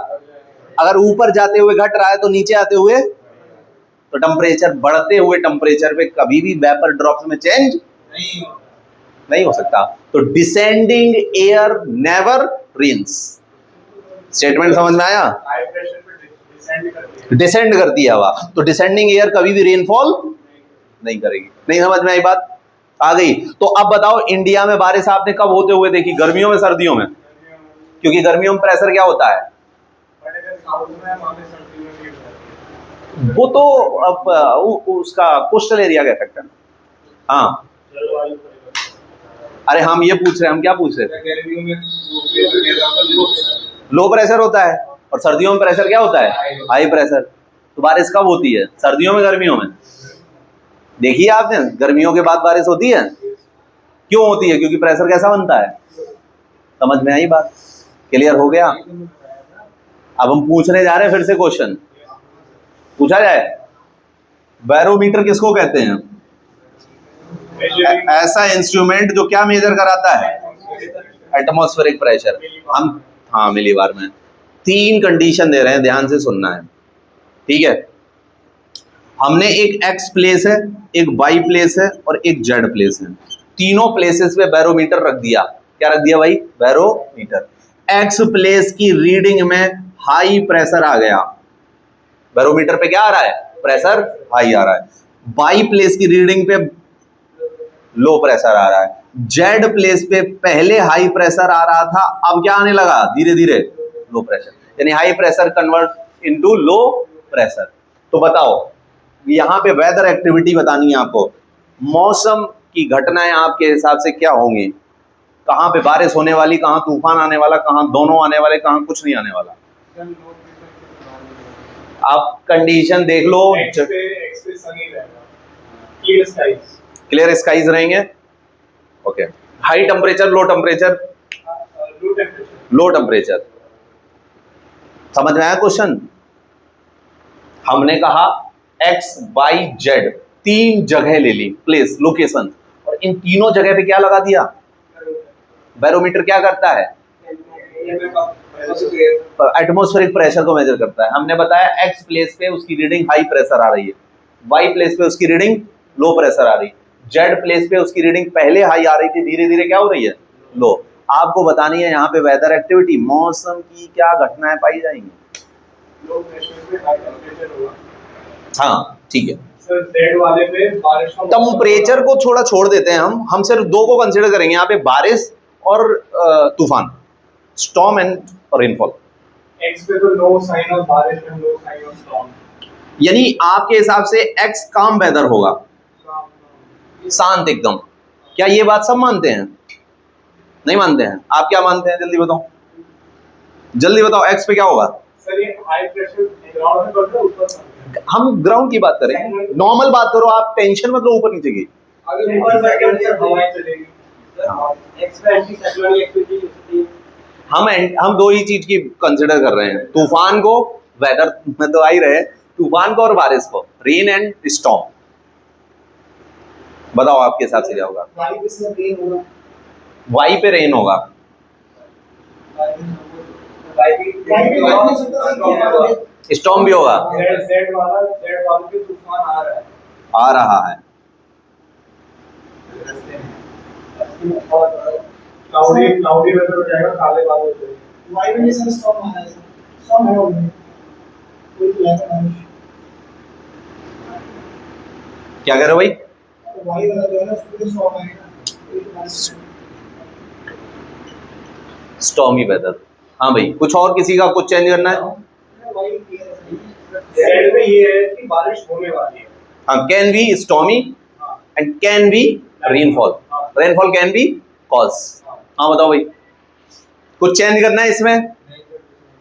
अगर ऊपर जाते हुए घट रहा है तो नीचे आते हुए, तो टेम्परेचर बढ़ते हुए टेम्परेचर पे कभी भी वेपर ड्रॉप्स में चेंज नहीं हो सकता। तो descending air never rains. Statement समझ में आया? डिसेंड करती है हवा, तो डिसेंडिंग एयर कभी भी रेनफॉल नहीं करेगी। नहीं समझ में आई बात? आ गई। तो अब बताओ इंडिया में बारिश आपने कब होते हुए देखी, गर्मियों में सर्दियों में? क्योंकि गर्मियों में प्रेशर क्या होता है, वो तो अब उसका कोस्टल एरिया का इफेक्ट है। हाँ, अरे हम ये पूछ रहे हैं, हम क्या पूछ रहे थे? लो प्रेशर होता है, और सर्दियों में प्रेशर क्या होता है, हाई प्रेशर। तो बारिश कब होती है, सर्दियों में गर्मियों में? देखिए आपने, गर्मियों के बाद बारिश होती है। क्यों होती है? क्योंकि प्रेशर कैसा बनता है। समझ में आई बात? क्लियर हो गया? अब हम पूछने जा रहे हैं फिर से क्वेश्चन, पूछा जाए, बैरोमीटर किसको कहते हैं? ऐसा इंस्ट्रूमेंट जो क्या मेजर कराता है, एटमॉस्फेरिक प्रेशर। हम हाँ मिली बार में 3 कंडीशन दे रहे हैं, ध्यान से सुनना है, ठीक है? हमने एक एक्स प्लेस है, एक वाई प्लेस है और एक जेड प्लेस है। तीनों प्लेसेस पे बैरोमीटर रख दिया। क्या रख दिया भाई? बैरोमीटर। एक्स प्लेस की रीडिंग में हाई प्रेशर आ गया, बैरोमीटर पे क्या आ रहा है, प्रेशर हाई आ रहा है। वाई प्लेस की रीडिंग पे लो प्रेशर आ रहा है। जेड प्लेस पे पहले हाई प्रेशर आ रहा था, अब क्या आने लगा, धीरे धीरे लो प्रेशर, यानी high pressure convert into low pressure. तो बताओ, यहाँ पे वेदर एक्टिविटी बतानी है आपको, मौसम की घटनाएं आपके हिसाब से क्या होंगी, कहाँ पे बारिश होने वाली, कहाँ तूफान आने वाला, कहाँ दोनों आने वाले, कहाँ कुछ नहीं आने वाला। आप कंडीशन देख लो, क्लियर स्काइज रहेंगे, okay. High temperature, low temperature, low temperature. समझ में आया क्वेश्चन? हमने कहा एक्स वाई जेड 3 जगह ले ली, प्लेस, लोकेशन, और इन तीनों जगह पे क्या लगा दिया, बैरोमीटर। क्या करता है, एटमॉस्फेरिक प्रेशर को मेजर करता है। हमने बताया एक्स प्लेस पे उसकी रीडिंग हाई प्रेशर आ रही है, वाई प्लेस पे उसकी रीडिंग लो प्रेशर आ रही है, जेड प्लेस पे उसकी रीडिंग पहले हाई आ रही थी, धीरे धीरे क्या हो रही है, लो। आपको बतानी है यहाँ पे वेदर एक्टिविटी, मौसम की क्या घटनाएं पाई जाएंगी। लो प्रेशर पे हाई टेंपरेचर होगा। हाँ ठीक है, सर जेड वाले पे बारिश का टेम्परेचर को थोड़ा छोड़ देते हैं, हम सिर्फ 2 को कंसिडर करेंगे यहाँ पे, बारिश और तूफान, स्टॉर्म एंड रेनफॉल। एक्स पे तो नो साइन ऑफ बारिश and no sign of storm, यानी आपके हिसाब से एक्स काम वेदर होगा, शांत एकदम। क्या ये बात सब मानते हैं? नहीं मानते हैं। आप क्या मानते हैं, जल्दी बताओ, जल्दी बताओ, एक्स पे क्या होगा? सर ये हाई प्रेशर ग्राउंड में बढ़ता है, ऊपर हम ग्राउंड की बात करें, नॉर्मल बात करो, आप टेंशन मतलब ऊपर नीचे की। अगर ऊपर सेकंड से हवाएं चलेगी सर, एक्स पे एंटी साइक्लोनिक एक्टिविटी होती है। हम 2 ही चीज की कंसिडर कर रहे हैं, तूफान को, वेदर में तो आ ही रहे, तूफान को और बारिश को, रेन एंड स्टॉर्म। बताओ आपके हिसाब से क्या होगा? वाई पे सर रेन होगा, वाई पे रेन होगा, स्टॉर्म भी होगा, जेड वाला पे तूफान आ रहा है, आ रहा है। क्लाउडी वेदर हो जाएगा, काले बादल हो जाएंगे। वाई में सर स्टॉर्म आ रहा है, स्टॉर्म है कोई ब्लैक बारिश। क्या कह रहे हो भाई? वाई वाला जो है ना उसमें स्टॉर्म आएगा, स्टॉर्मी वेदर। हाँ भाई, कुछ और किसी का कुछ चेंज करना है? जेड में ये है कि बारिश होने वाली है। हाँ, can be stormy and can be rainfall, rainfall can be cause. हाँ बताओ भाई, कुछ चेंज करना है इसमें?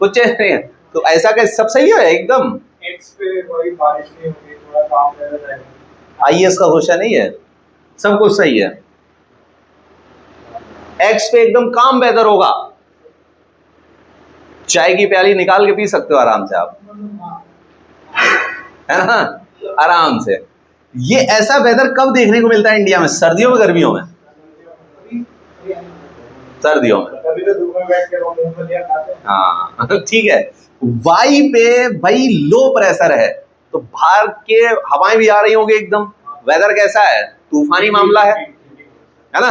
कुछ चेंज नहीं है, तो ऐसा कैसे, सब सही है एकदम। एक्स पे कोई बारिश नहीं होगी, थोड़ा काम रहता जाएगा। आईएएस का क्वेश्चन नहीं है, सब कुछ सही है। एक्स पे एकदम काम वेदर होगा, चाय की प्याली निकाल के पी सकते हो आराम से आप, है ना, आराम से। ये ऐसा वेदर कब देखने को मिलता है इंडिया में, सर्दियों में, गर्मियों में? सर्दियों में। कभी तो धूप में बैठ के वो मूंगफलियां खाते हैं। हाँ ठीक है। वाई पे भाई लो प्रेशर है, तो बाहर के हवाएं भी आ रही होंगी एकदम, वेदर कैसा है, तूफानी मामला है ना,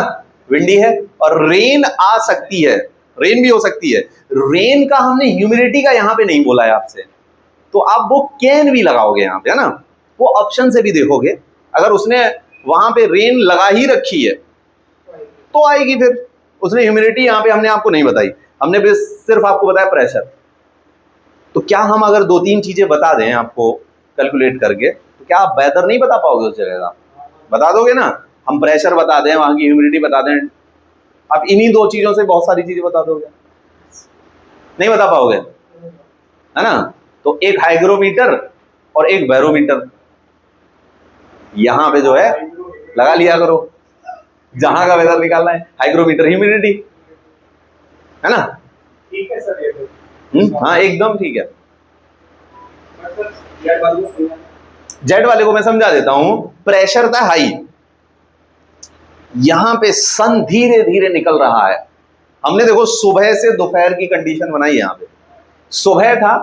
विंडी है, और रेन आ सकती है, रेन भी हो सकती है। रेन का हमने ह्यूमिडिटी का यहाँ पे नहीं बोला है आपसे, तो आप वो कैन भी लगाओगे यहाँ पे, है ना, वो ऑप्शन से भी देखोगे, अगर उसने वहां पे रेन लगा ही रखी है तो आएगी। फिर उसने ह्यूमिडिटी यहाँ पे हमने आपको नहीं बताई, हमने बस सिर्फ आपको बताया प्रेशर। तो क्या हम अगर 2-3 चीजें बता दें आपको कैलकुलेट करके, तो क्या आप वेदर नहीं बता पाओगे उस जगह का? बता दोगे ना। हम प्रेशर बता दें, वहां की ह्यूमिडिटी बता दें, आप इन्हीं 2 चीजों से बहुत सारी चीजें बता दोगे, नहीं बता पाओगे, है ना। तो एक हाइग्रोमीटर और एक बैरोमीटर यहां पे जो है लगा लिया करो, जहां का वेदर निकालना है, हाइग्रोमीटर ह्यूमिडिटी, है ना। ठीक है सर, ये हाँ एकदम ठीक है। सर जेड वाले को समझा। जेड वाले को मैं समझा देता हूं। प्रेशर था हाई, यहां पे सन धीरे धीरे निकल रहा है। हमने देखो सुबह से दोपहर की कंडीशन बनाई यहां पे। सुबह था,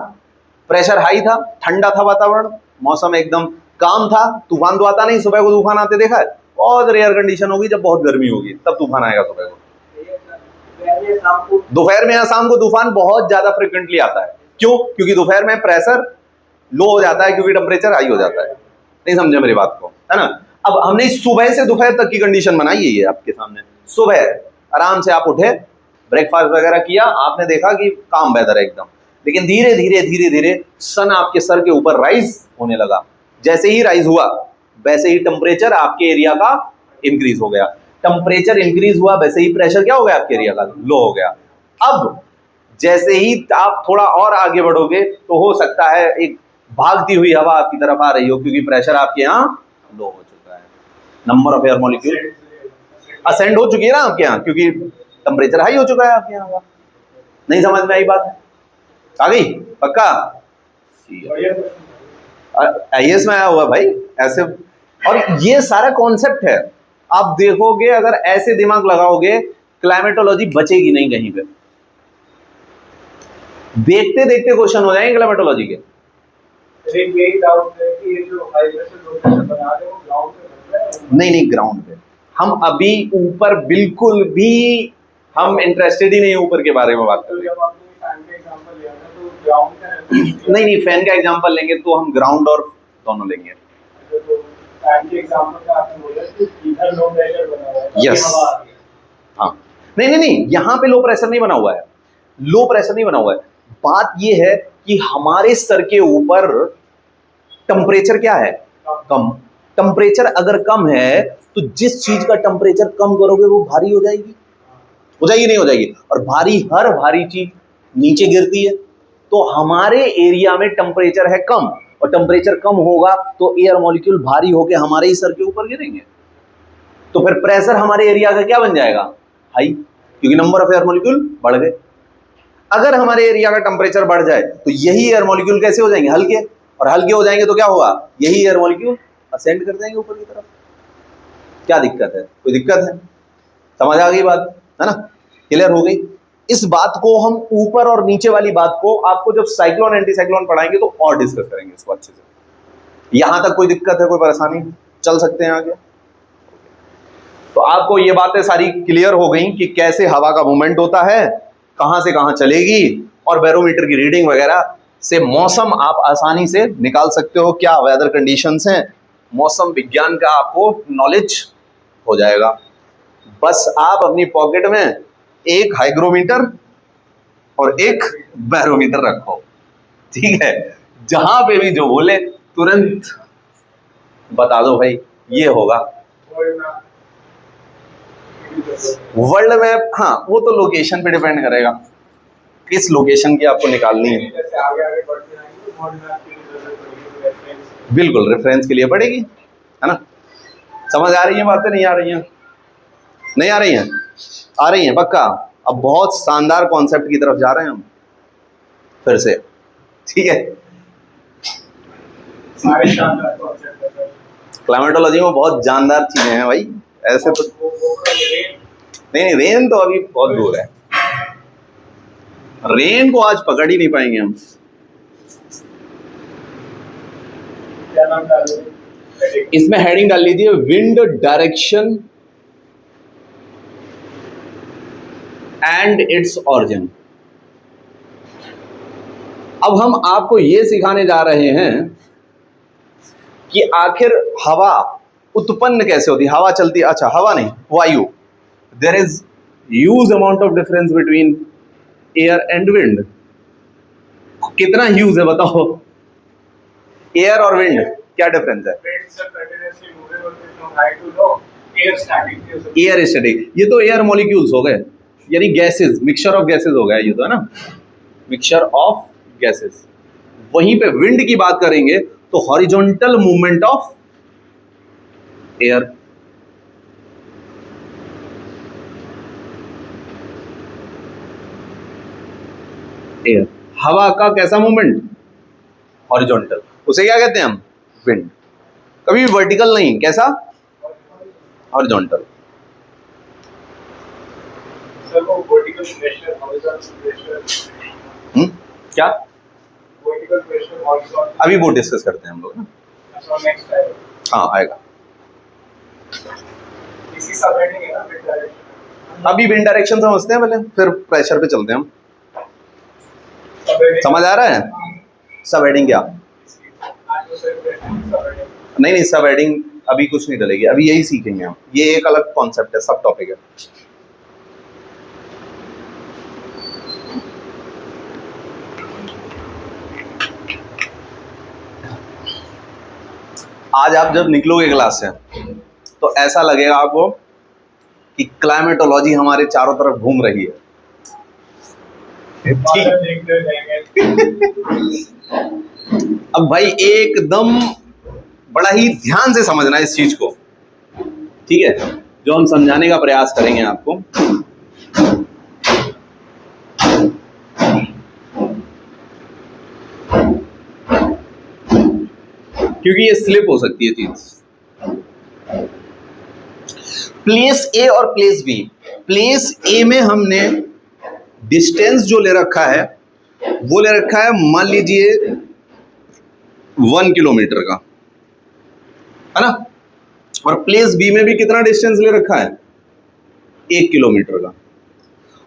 प्रेशर हाई था, ठंडा था वातावरण, मौसम एकदम काम था, तूफान तो आता नहीं, सुबह को तूफान आते देखा है, बहुत रेयर कंडीशन होगी जब बहुत गर्मी होगी तब तूफान आएगा सुबह को। दोपहर में या शाम को तूफान बहुत ज्यादा फ्रिक्वेंटली आता है। क्यों? क्योंकि दोपहर में प्रेशर लो हो जाता है, क्योंकि टेम्परेचर हाई हो जाता है। नहीं समझे मेरी बात को, है ना। अब हमने सुबह से दोपहर तक की कंडीशन बनाई है ये आपके सामने। सुबह आराम से आप उठे, ब्रेकफास्ट वगैरह किया, आपने देखा कि काम वेदर है एकदम, लेकिन धीरे धीरे धीरे धीरे सन आपके सर के ऊपर राइज होने लगा। जैसे ही राइज हुआ वैसे ही टेम्परेचर आपके एरिया का इंक्रीज हो गया। टेम्परेचर इंक्रीज हुआ वैसे ही प्रेशर क्या हो गया आपके एरिया का? लो हो गया। अब जैसे ही आप थोड़ा और आगे बढ़ोगे तो हो सकता है एक भागती हुई हवा आपकी तरफ आ रही हो, क्योंकि प्रेशर आपके यहाँ लो हो चुका है, number of air molecule ascend हो चुकी है ना आपके यहाँ, क्योंकि टेम्परेचर हाई हो चुका है आपके यहाँ का। नहीं समझ में आई बात? आ गई पक्का? आईएएस में आया हुआ भाई ऐसे। और ये सारा कॉन्सेप्ट है, आप देखोगे अगर ऐसे दिमाग लगाओगे क्लाइमेटोलॉजी बचेगी नहीं कहीं पे। देखते देखते क्वेश्चन हो जाएंगे क्लाइमेटोलॉजी के। यही डाउट है कि ये जो हाइड्रेशन लोकेशन बना रहे हो ग्राउंड पे बन रहा है? नहीं ग्राउंड पे। हम अभी ऊपर बिल्कुल भी हम इंटरेस्टेड ही नहीं ऊपर के बारे में बात कर रहे हैं। जब आपने फैन का एग्जांपल लिया था तो ग्राउंड का नहीं फैन का एग्जांपल लेंगे तो हम ग्राउंड और दोनों लेंगे। तो फैन के एग्जांपल का आपने बोला कि इधर लो प्रेशर बना हुआ है। यस हाँ, नहीं यहाँ पे लो प्रेशर नहीं बना हुआ है, लो प्रेशर नहीं बना हुआ है। बात ये है कि हमारे सर के ऊपर टेम्परेचर क्या है? कम। टेम्परेचर अगर कम है तो जिस चीज का टेम्परेचर कम करोगे वो भारी हो जाएगी, हो जाएगी नहीं हो जाएगी? और हर भारी चीज नीचे गिरती है। तो हमारे एरिया में टेम्परेचर है कम, और टेम्परेचर कम होगा तो एयर मॉलिक्यूल भारी होकर हमारे ही सर के ऊपर गिरेंगे। तो फिर प्रेशर हमारे एरिया का क्या बन जाएगा? हाई, क्योंकि नंबर ऑफ एयर मॉलिक्यूल बढ़ गए। अगर हमारे एरिया का टेम्परेचर बढ़ जाए तो यही एयर मॉलिक्यूल कैसे हो जाएंगे? हल्के, और हल्के हो जाएंगे तो क्या होगा? यही एयर मॉलिक्यूल असेंड कर जाएंगे ऊपर की तरफ। क्या दिक्कत है? कोई दिक्कत है? समझ आ गई बात, है ना? क्लियर हो गई? इस बात को हम ऊपर और नीचे वाली बात को आपको जब साइक्लोन एंटी साइक्लोन पढ़ाएंगे तो और डिस्कस करेंगे इसको अच्छे से। यहां तक कोई दिक्कत है, कोई परेशानी? चल सकते हैं आगे। तो आपको ये बातें सारी क्लियर हो गई कि कैसे हवा का मूवमेंट होता है, कहां से कहां चलेगी, और बैरोमीटर की रीडिंग वगैरह से मौसम आप आसानी से निकाल सकते हो, क्या वेदर कंडीशंस हैं, मौसम विज्ञान का आपको नॉलेज हो जाएगा। बस आप अपनी पॉकेट में एक हाइग्रोमीटर और एक बैरोमीटर रखो, ठीक है? जहां पे भी जो बोले तुरंत बता दो भाई ये होगा। वर्ल्ड मैप, हाँ वो तो लोकेशन पे डिपेंड करेगा, किस लोकेशन की आपको निकालनी है। बिल्कुल रेफरेंस के लिए पड़ेगी, है ना? समझ आ रही है बातें? नहीं आ रही हैं? नहीं आ रही हैं? आ रही हैं पक्का? अब बहुत शानदार कॉन्सेप्ट की तरफ जा रहे हैं हम फिर से, ठीक है? क्लाइमेटोलॉजी में बहुत जानदार चीजें हैं भाई, ऐसे तो नहीं, रेन तो अभी बहुत दूर है, रेन को आज पकड़ ही नहीं पाएंगे हम। इसमें हेडिंग डाल लीजिए wind direction and its origin. अब हम आपको ये सिखाने जा रहे हैं कि आखिर हवा उत्पन्न कैसे होती है, हवा चलती है, अच्छा हवा नहीं, वायु। There is huge amount of difference between air and wind. कितना ह्यूज है बताओ, एयर और विंड क्या डिफरेंस है? एयर स्टैटिक, ये तो एयर मॉलिक्यूल्स हो गए, यानी गैसेस, मिक्सचर ऑफ गैसेस हो गया ये तो, है ना, मिक्सचर ऑफ गैसेस। वहीं पे विंड की बात करेंगे तो horizontal movement of air. Air, हवा का कैसा मूवमेंट? हॉरिजॉन्टल, उसे क्या कहते हैं हम? विंड। कभी भी वर्टिकल नहीं, कैसा? हॉरिजॉन्टल। सर वो वर्टिकल प्रेशर, हॉरिजॉन्टल प्रेशर, क्या? वर्टिकल प्रेशर, हॉरिजॉन्टल, अभी वो डिस्कस करते हैं हम लोग ना। अच्छा नेक्स्ट आएगा। हाँ आएगा। इसी सब हेडिंग है ना, विंड डायरेक्शन। अभी विंड डायरेक्शन समझते हैं पहले, फिर प्रेशर पे चलते हैं हम। समझ आ रहा है? सब हेडिंग क्या? नहीं नहीं, सब हेडिंग अभी कुछ नहीं डलेगी, अभी यही सीखेंगे हम, ये एक अलग कॉन्सेप्ट है, सब टॉपिक है। आज आप जब निकलोगे क्लास से तो ऐसा लगेगा आपको कि क्लाइमेटोलॉजी हमारे चारों तरफ घूम रही है। अब भाई एकदम बड़ा ही ध्यान से समझना इस चीज को, ठीक है, जो हम समझाने का प्रयास करेंगे आपको। क्योंकि ये स्लिप हो सकती है चीज। प्लेस ए और प्लेस बी, प्लेस ए में हमने डिस्टेंस जो ले रखा है वो ले रखा है, मान लीजिए 1 किलोमीटर का, है ना, और प्लेस बी में भी कितना डिस्टेंस ले रखा है? 1 किलोमीटर का।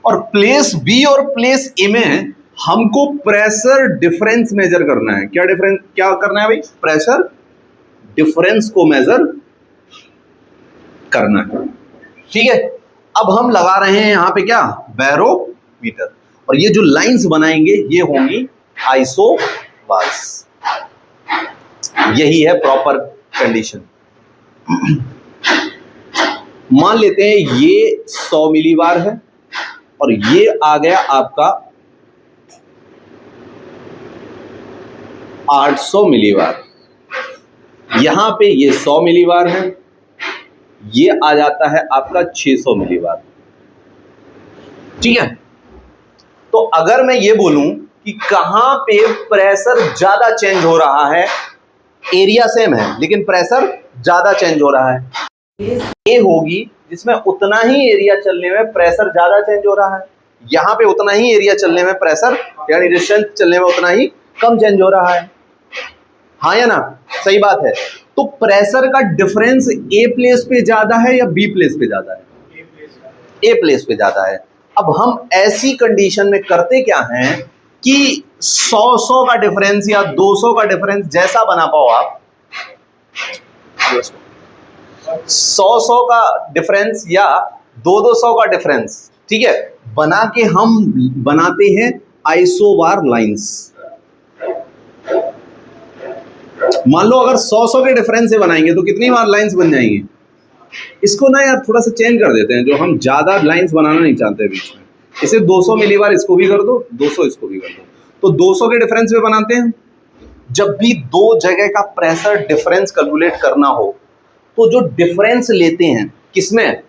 और प्लेस बी और प्लेस ए में हमको प्रेशर डिफरेंस मेजर करना है। क्या डिफरेंस, क्या करना है भाई? प्रेशर डिफरेंस को मेजर करना है, ठीक है। अब हम लगा रहे हैं यहां पे क्या? बैरोमीटर। और ये जो लाइंस बनाएंगे ये होंगी आइसोबार्स। यही है प्रॉपर कंडीशन। मान लेते हैं ये 100 मिलीबार है और ये आ गया आपका 800 मिलीबार। यहां पे ये 100 मिलीबार है, ये आ जाता है आपका 600 मिलीबार, ठीक है। तो अगर मैं ये बोलूं कि कहां पे प्रेशर ज्यादा चेंज हो रहा है, एरिया सेम है लेकिन प्रेशर ज्यादा चेंज हो रहा है, ये होगी जिसमें उतना ही एरिया चलने में प्रेशर ज्यादा चेंज हो रहा है, यहां पे उतना ही एरिया चलने में प्रेशर यानी डिस्टेंस चलने में उतना ही कम चेंज हो रहा है। हाँ या ना? सही बात है। तो प्रेशर का डिफरेंस ए प्लेस पे ज्यादा है या बी प्लेस पे ज्यादा है? ए प्लेस पे ज्यादा है। अब हम ऐसी कंडीशन में करते क्या हैं कि 100 का डिफरेंस या 200 का डिफरेंस जैसा बना पाओ आप, 100 का डिफरेंस या 200 का डिफरेंस, ठीक है, बना के हम बनाते हैं आइसोबार लाइंस। मान लो अगर 100 के डिफरेंस से बनाएंगे तो कितनी बार लाइंस बन जाएंगी? इसको ना यार थोड़ा सा चेंज कर देते हैं, जो हम ज्यादा लाइंस बनाना नहीं चाहते बीच में, इसे 200 मिलीबार इसको भी कर दो, 200 इसको भी कर दो, तो 200 के डिफरेंस में बनाते हैं। जब भी दो जगह का प्रेशर डिफरेंस कैलकुलेट करना हो तो जो डिफरेंस लेते हैं किसमें?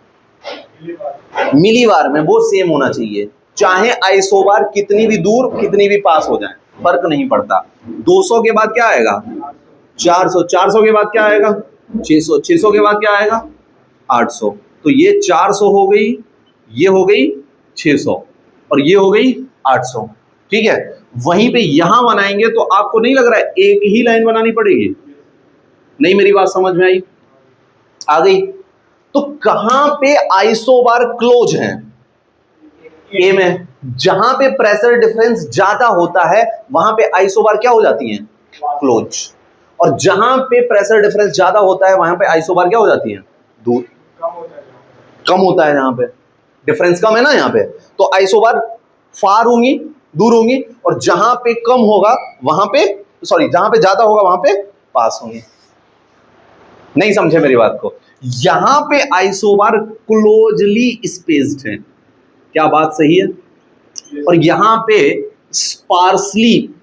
मिलीबार में, वो सेम होना चाहिए, चाहे आइसोबार कितनी भी दूर कितनी भी पास हो जाए, फर्क नहीं पड़ता। 200 के बाद क्या आएगा? 400, 400 के बाद क्या आएगा? 600, 600 के बाद क्या आएगा? 800। तो ये 400 हो गई, ये हो गई 600 और ये हो गई 800, ठीक है। वहीं पे यहां बनाएंगे तो आपको नहीं लग रहा है एक ही लाइन बनानी पड़ेगी? नहीं, मेरी बात समझ में आई? आ गई? तो कहां पे आइसोबार क्लोज है? ए में। जहां पे प्रेशर डिफरेंस ज्यादा होता है वहां पे आइसोबार क्या हो जाती हैं, क्लोज, और जहां पे प्रेशर डिफरेंस ज्यादा होता है वहां पे आइसोबार क्या हो जाती हैं, दूर, कम होता है। यहाँ पे डिफरेंस कम है ना यहाँ पे, तो आइसोबार फार होंगी, दूर होंगी, और जहां पे कम होगा वहां पे, सॉरी जहां पे ज्यादा होगा वहां पे पास होंगी। नहीं समझे मेरी बात को? यहां पे आइसोबार क्लोजली स्पेस्ड है, क्या बात सही है? और यहां पे स्पार्सली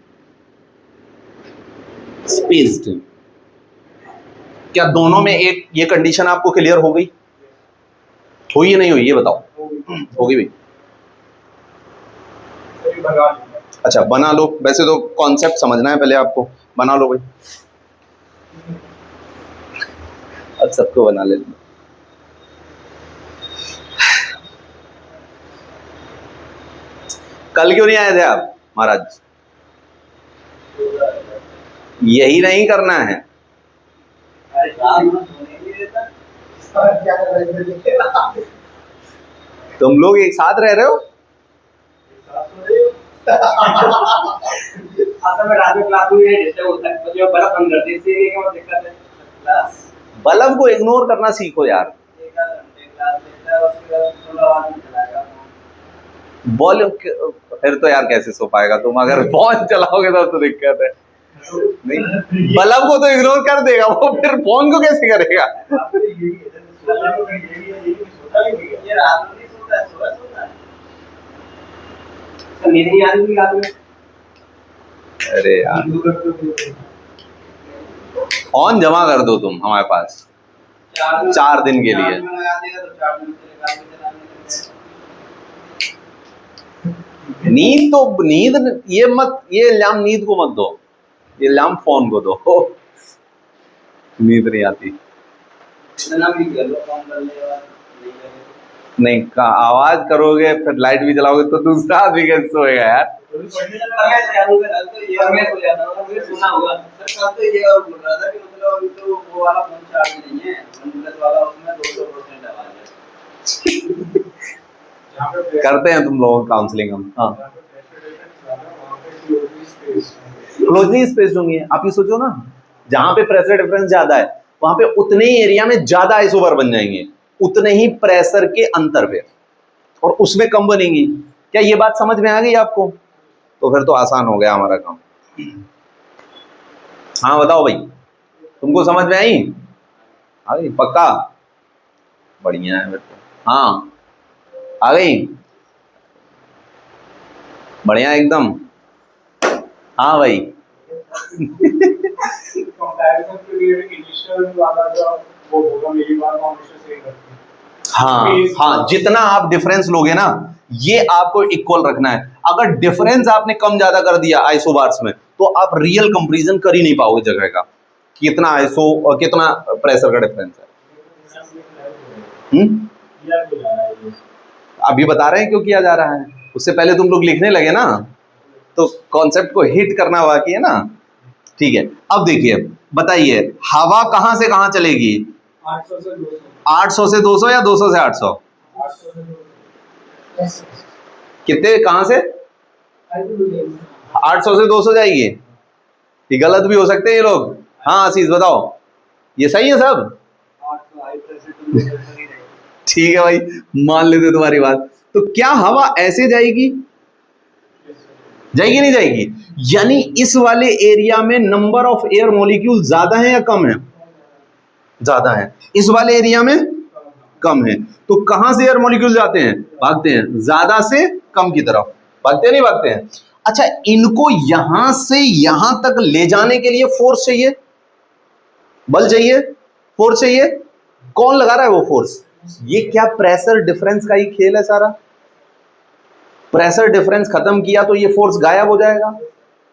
स्पेस्ड है। क्या दोनों में एक ये कंडीशन आपको क्लियर हो गई? हुई या नहीं हुई ये बताओ? होगी भाई? अच्छा बना लो, वैसे तो कॉन्सेप्ट समझना है पहले आपको, बना लो भाई। अब सबको बना ले। कल क्यों नहीं आए थे आप महाराज? यही नहीं करना है। तुम लोग एक साथ रह रहे हो? बल्ब को इग्नोर करना सीखो यार। बॉल फिर तो यार कैसे सो पाएगा तुम, अगर फोन चलाओगे तो दिक्कत है। नहीं बल्ब को तो इग्नोर कर देगा वो, फिर फोन को कैसे करेगा? अरे यार फोन जमा कर दो तुम हमारे पास 4 दिन के लिए। नींद तो नींद ये मत, ये इल्जाम नींद को मत दो, ये इल्जाम फोन को दो। नींद नहीं आती नहीं का आवाज करोगे फिर लाइट भी चलाओगे तो दूसरा आदमी कैसे सोएगा यार? करते हैं तुम लोगों काउंसलिंग हम। हाँ क्लोजली स्पेस्ड होंगी। आप ये सोचो ना, जहां पे प्रेशर डिफरेंस ज्यादा है वहां पे उतने ही एरिया में ज्यादा आइसोबार बन जाएंगे, उतने ही प्रेशर के अंतर पे, और उसमें कम बनेंगी। क्या ये बात समझ में आ गई आपको? तो फिर तो आसान हो गया हमारा काम। हाँ बताओ भाई, तुमको समझ में आई? आ गई पक्का? बढ़िया है फिर तो। हाँ आ गई, बढ़िया एकदम। हाँ भाई हाँ हाँ, जितना आप डिफरेंस लोगे ना ये आपको इक्वल रखना है। अगर डिफरेंस आपने कम ज्यादा कर दिया आइसोबार्स में तो आप रियल कंपैरिजन कर ही नहीं पाओगे जगह का, कितना आइसो और कितना प्रेशर का डिफरेंस है। अभी बता रहे हैं क्यों किया जा रहा है, उससे पहले तुम लोग लिखने लगे ना, तो कॉन्सेप्ट को हिट करना बाकी है ना। ठीक है, अब देखिए बताइए हवा कहां से कहां चलेगी? 800 से 200 या 200 से 800? कितने कहां से? 800 से 200 जाएगी। ये गलत भी हो सकते हैं ये लोग। हाँ आशीष बताओ, ये सही है सब? ठीक है भाई, मान लेते तुम्हारी बात। तो क्या हवा ऐसे जाएगी? जाएगी नहीं जाएगी? यानी इस वाले एरिया में नंबर ऑफ एयर मॉलिक्यूल ज्यादा है या कम है? ज्यादा है। इस वाले एरिया में कम है। तो कहां से एयर मॉलिक्यूल जाते हैं? भागते हैं ज्यादा से कम की तरफ, भागते नहीं भागते हैं? अच्छा, इनको यहां से यहां तक ले जाने के लिए फोर्स चाहिए, बल चाहिए, फोर्स चाहिए। कौन लगा रहा है वो फोर्स? ये क्या प्रेशर डिफरेंस का ही खेल है सारा। प्रेशर डिफरेंस खत्म किया तो ये फोर्स गायब हो जाएगा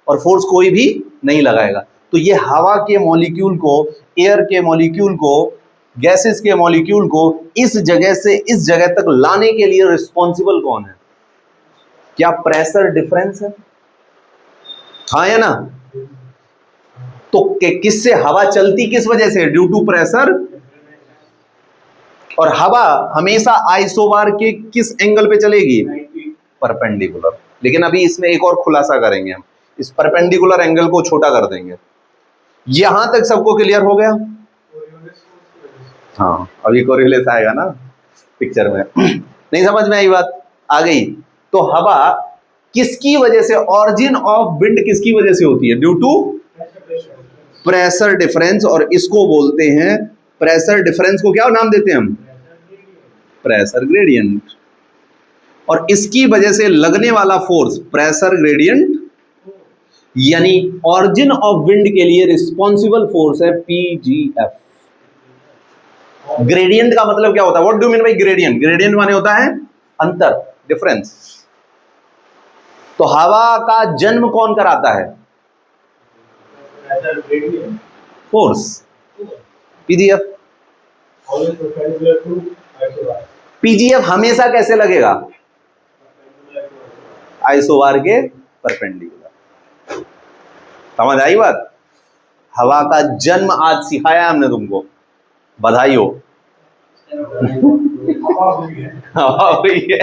और फोर्स कोई भी नहीं लगाएगा। तो ये हवा के मॉलिक्यूल को, एयर के मॉलिक्यूल को, गैसेस के मॉलिक्यूल को इस जगह से इस जगह तक लाने के लिए रिस्पॉन्सिबल कौन है? क्या प्रेशर डिफरेंस है? हाँ या ना? तो किससे हवा चलती, किस वजह से? Due to pressure. और हवा हमेशा आइसोबार के किस एंगल पे चलेगी? परपेंडिकुलर। लेकिन अभी इसमें एक और खुलासा करेंगे हम, इस परपेंडिकुलर एंगल को छोटा कर देंगे। यहां तक सबको क्लियर हो गया? हाँ, अभी कोरिलेस आएगा ना पिक्चर में। नहीं समझ में आई बात? आ गई। तो हवा किसकी वजह से, ऑरिजिन ऑफ विंड किसकी वजह से होती है? ड्यू टू प्रेशर डिफरेंस, और इसको बोलते हैं, प्रेशर डिफरेंस को क्या नाम देते हैं हम? Pressure gradient. और इसकी वजह से लगने वाला फोर्स प्रेशर ग्रेडियंट, यानी ऑरिजिन ऑफ विंड के लिए रिस्पॉन्सिबल फोर्स है पीजीएफ। ग्रेडियंट का मतलब क्या होता है? What do mean by gradient? Gradient माने होता है अंतर, डिफरेंस। तो हवा का जन्म कौन कराता है? Force, PGF. पीजीएफ हमेशा कैसे लगेगा? आइसोबार के परपेंडिकुलर। समझ आई बात? हवा का जन्म आज सिखाया हमने तुमको, बधाई हो। हवा हुई है।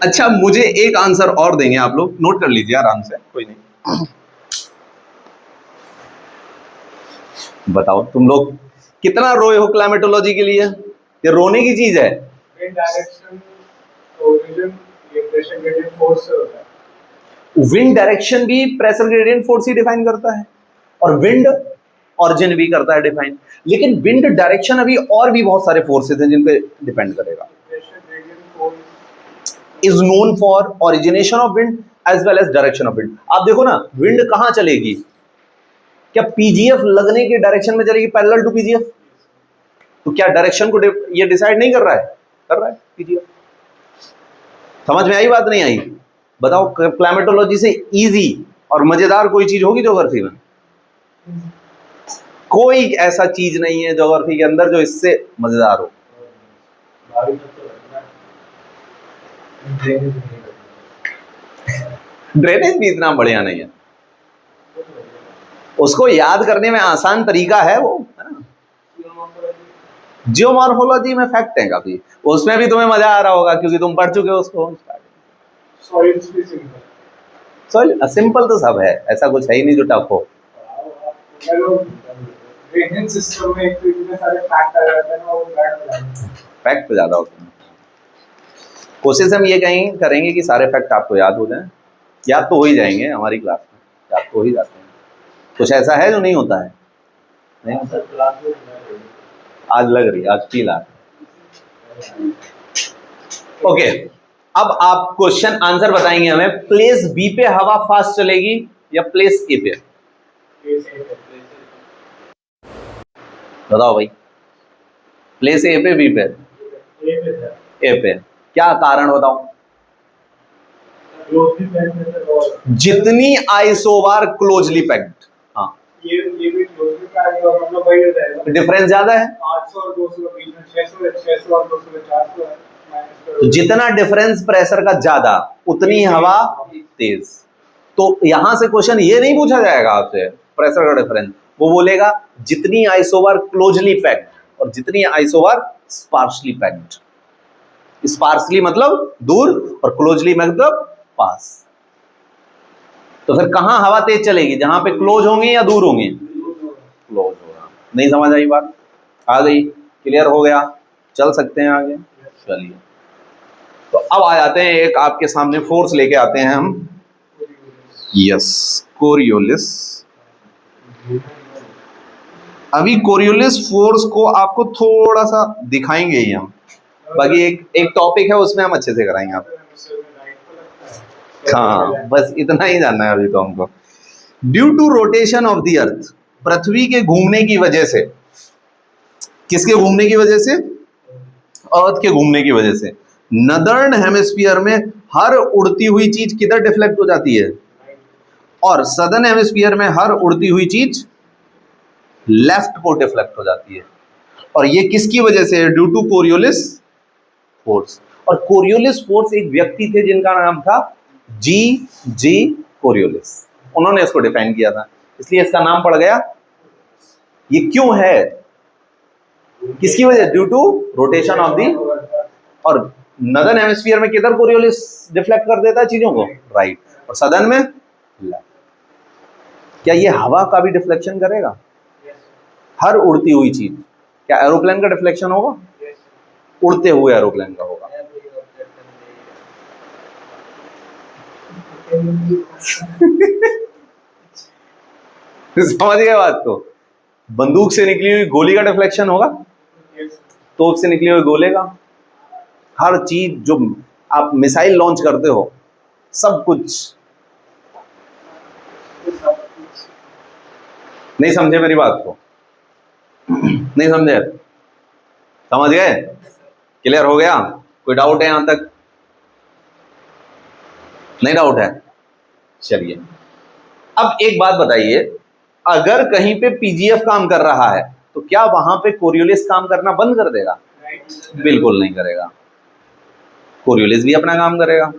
अच्छा, मुझे एक आंसर और देंगे आप लोग, नोट कर लीजिए आराम से, कोई नहीं। बताओ तुम लोग कितना रोए हो क्लाइमेटोलॉजी के लिए? ये रोने की चीज है? विंड डायरेक्शन भी प्रेशर ग्रेडियंट फोर्स ही डिफाइन करता है, और विंड ऑरिजिन भी करता है डिफाइन। लेकिन विंड डायरेक्शन अभी और भी बहुत सारे फोर्सेस हैं जिन पे डिपेंड करेगा। Is known for origination of wind as well as direction of wind. आप देखो ना, विंड कहां चलेगी? क्या पीजीएफ लगने की डायरेक्शन में चलेगी, पैरेलल टू पीजीएफ? तो क्या डायरेक्शन को ये डिसाइड नहीं कर रहा है? कर रहा है पीजीएफ। समझ में आई बात? नहीं आई? बताओ, क्लाइमेटोलॉजी से इजी और मजेदार कोई चीज होगी ज्योग्राफी में? कोई ऐसा चीज नहीं है ज्योग्राफी के अंदर जो इससे मजेदार हो। ड्रेनेज भी इतना बढ़िया नहीं है, उसको याद करने में आसान तरीका है वो, है ना? जियोमॉर्फोलॉजी में फैक्ट है काफी, उसमें भी तुम्हें मजा आ रहा होगा क्योंकि तुम पढ़ चुके हो उसको। सॉइल सिंपल तो सब है, ऐसा कुछ है ही नहीं जो टफ हो। सिस्टम में इतने सारे फैक्ट आ जाते हैं, वो फैक्ट तो ज्यादा होते हैं। कोशिश हम ये करेंगे कि सारे फैक्ट आपको याद हो जाएं। याद तो हो ही जाएंगे हमारी क्लास में, याद तो हो ही जाते हैं। कुछ ऐसा है जो नहीं होता है? नहीं होता। आज लग रही, आज फील आ रही। ओके, अब आप क्वेश्चन आंसर बताएंगे हमें। प्लेस बी पे हवा फास्ट चलेगी या प्लेस ए पे? बताओ भाई, प्लेस ए पे, बी पे? ए पे। क्या कारण बताओ? जितनी आइसोबार क्लोजली पैक्ड। हाँ, ये भी क्लोजली पैक्ड और मतलब वही हो जाएगा। डिफरेंस ज्यादा है, 800 और 200 के बीच में 600 और 200 में 400 है। तो जितना डिफरेंस प्रेशर का ज्यादा उतनी हवा तेज। तो यहां से क्वेश्चन ये नहीं पूछा जाएगा आपसे प्रेशर का डिफरेंस, वो बोलेगा जितनी आइसोबार क्लोजली पैक्ड और जितनी आइसोबार स्पार्सली पैक्ड। स्पार्सली मतलब दूर और क्लोजली मतलब पास। तो फिर कहां हवा तेज चलेगी? जहां पे क्लोज होंगे या दूर होंगे? क्लोज होगा। नहीं समझ आई बात? आ गई? क्लियर हो गया? चल सकते हैं आगे? चलिए, तो अब आ जाते हैं, एक आपके सामने फोर्स लेके आते हैं हम। Yes, Coriolis. अभी कोरियोलिस फोर्स को आपको थोड़ा सा दिखाएंगे ही हम, बाकी एक टॉपिक है उसमें हम अच्छे से कराएंगे आप। हाँ, बस इतना ही जानना है अभी तो हमको। Due to rotation of the earth, पृथ्वी के घूमने की वजह से, किसके घूमने की वजह से? अर्थ के घूमने की वजह से नदर्न हेमिस्फीयर में हर उड़ती हुई चीज किधर डिफ्लेक्ट हो जाती है? और सदर्न हेमिस्फीयर में हर उड़ती हुई चीज लेफ्ट को डिफ्लेक्ट हो जाती है। और ये किसकी वजह से? Due to Coriolis force. और कोरियोलिस फोर्स एक व्यक्ति थे जिनका नाम था जी कोरियोलिस, उन्होंने इसको डिफाइन किया था, इसलिए इसका नाम पड़ गया। ये क्यों है, किसकी वजह? Due to rotation of the, और नदर्न हेमिस्फीयर में किधर कोरियोलिस डिफ्लेक्ट कर देता है चीजों को? राइट, और सदर्न में लेफ्ट। क्या ये हवा का भी डिफ्लेक्शन करेगा? हर उड़ती हुई चीज, क्या एरोप्लेन का डिफ्लेक्शन होगा? उड़ते हुए एरोप्लेन का होगा। समझ गए बात को? बंदूक से निकली हुई गोली का डिफ्लेक्शन होगा, तोप से निकली हुई गोले का, हर चीज जो आप मिसाइल लॉन्च करते हो, सब कुछ। नहीं समझे मेरी बात को? नहीं समझे? समझ गए? क्लियर हो गया? कोई डाउट है यहां तक? नहीं डाउट है? चलिए, अब एक बात बताइए, अगर कहीं पे पीजीएफ काम कर रहा है तो क्या वहां पे कोरियोलिस काम करना बंद कर देगा? बिल्कुल नहीं करेगा, कोरियोलिस भी अपना काम करेगा,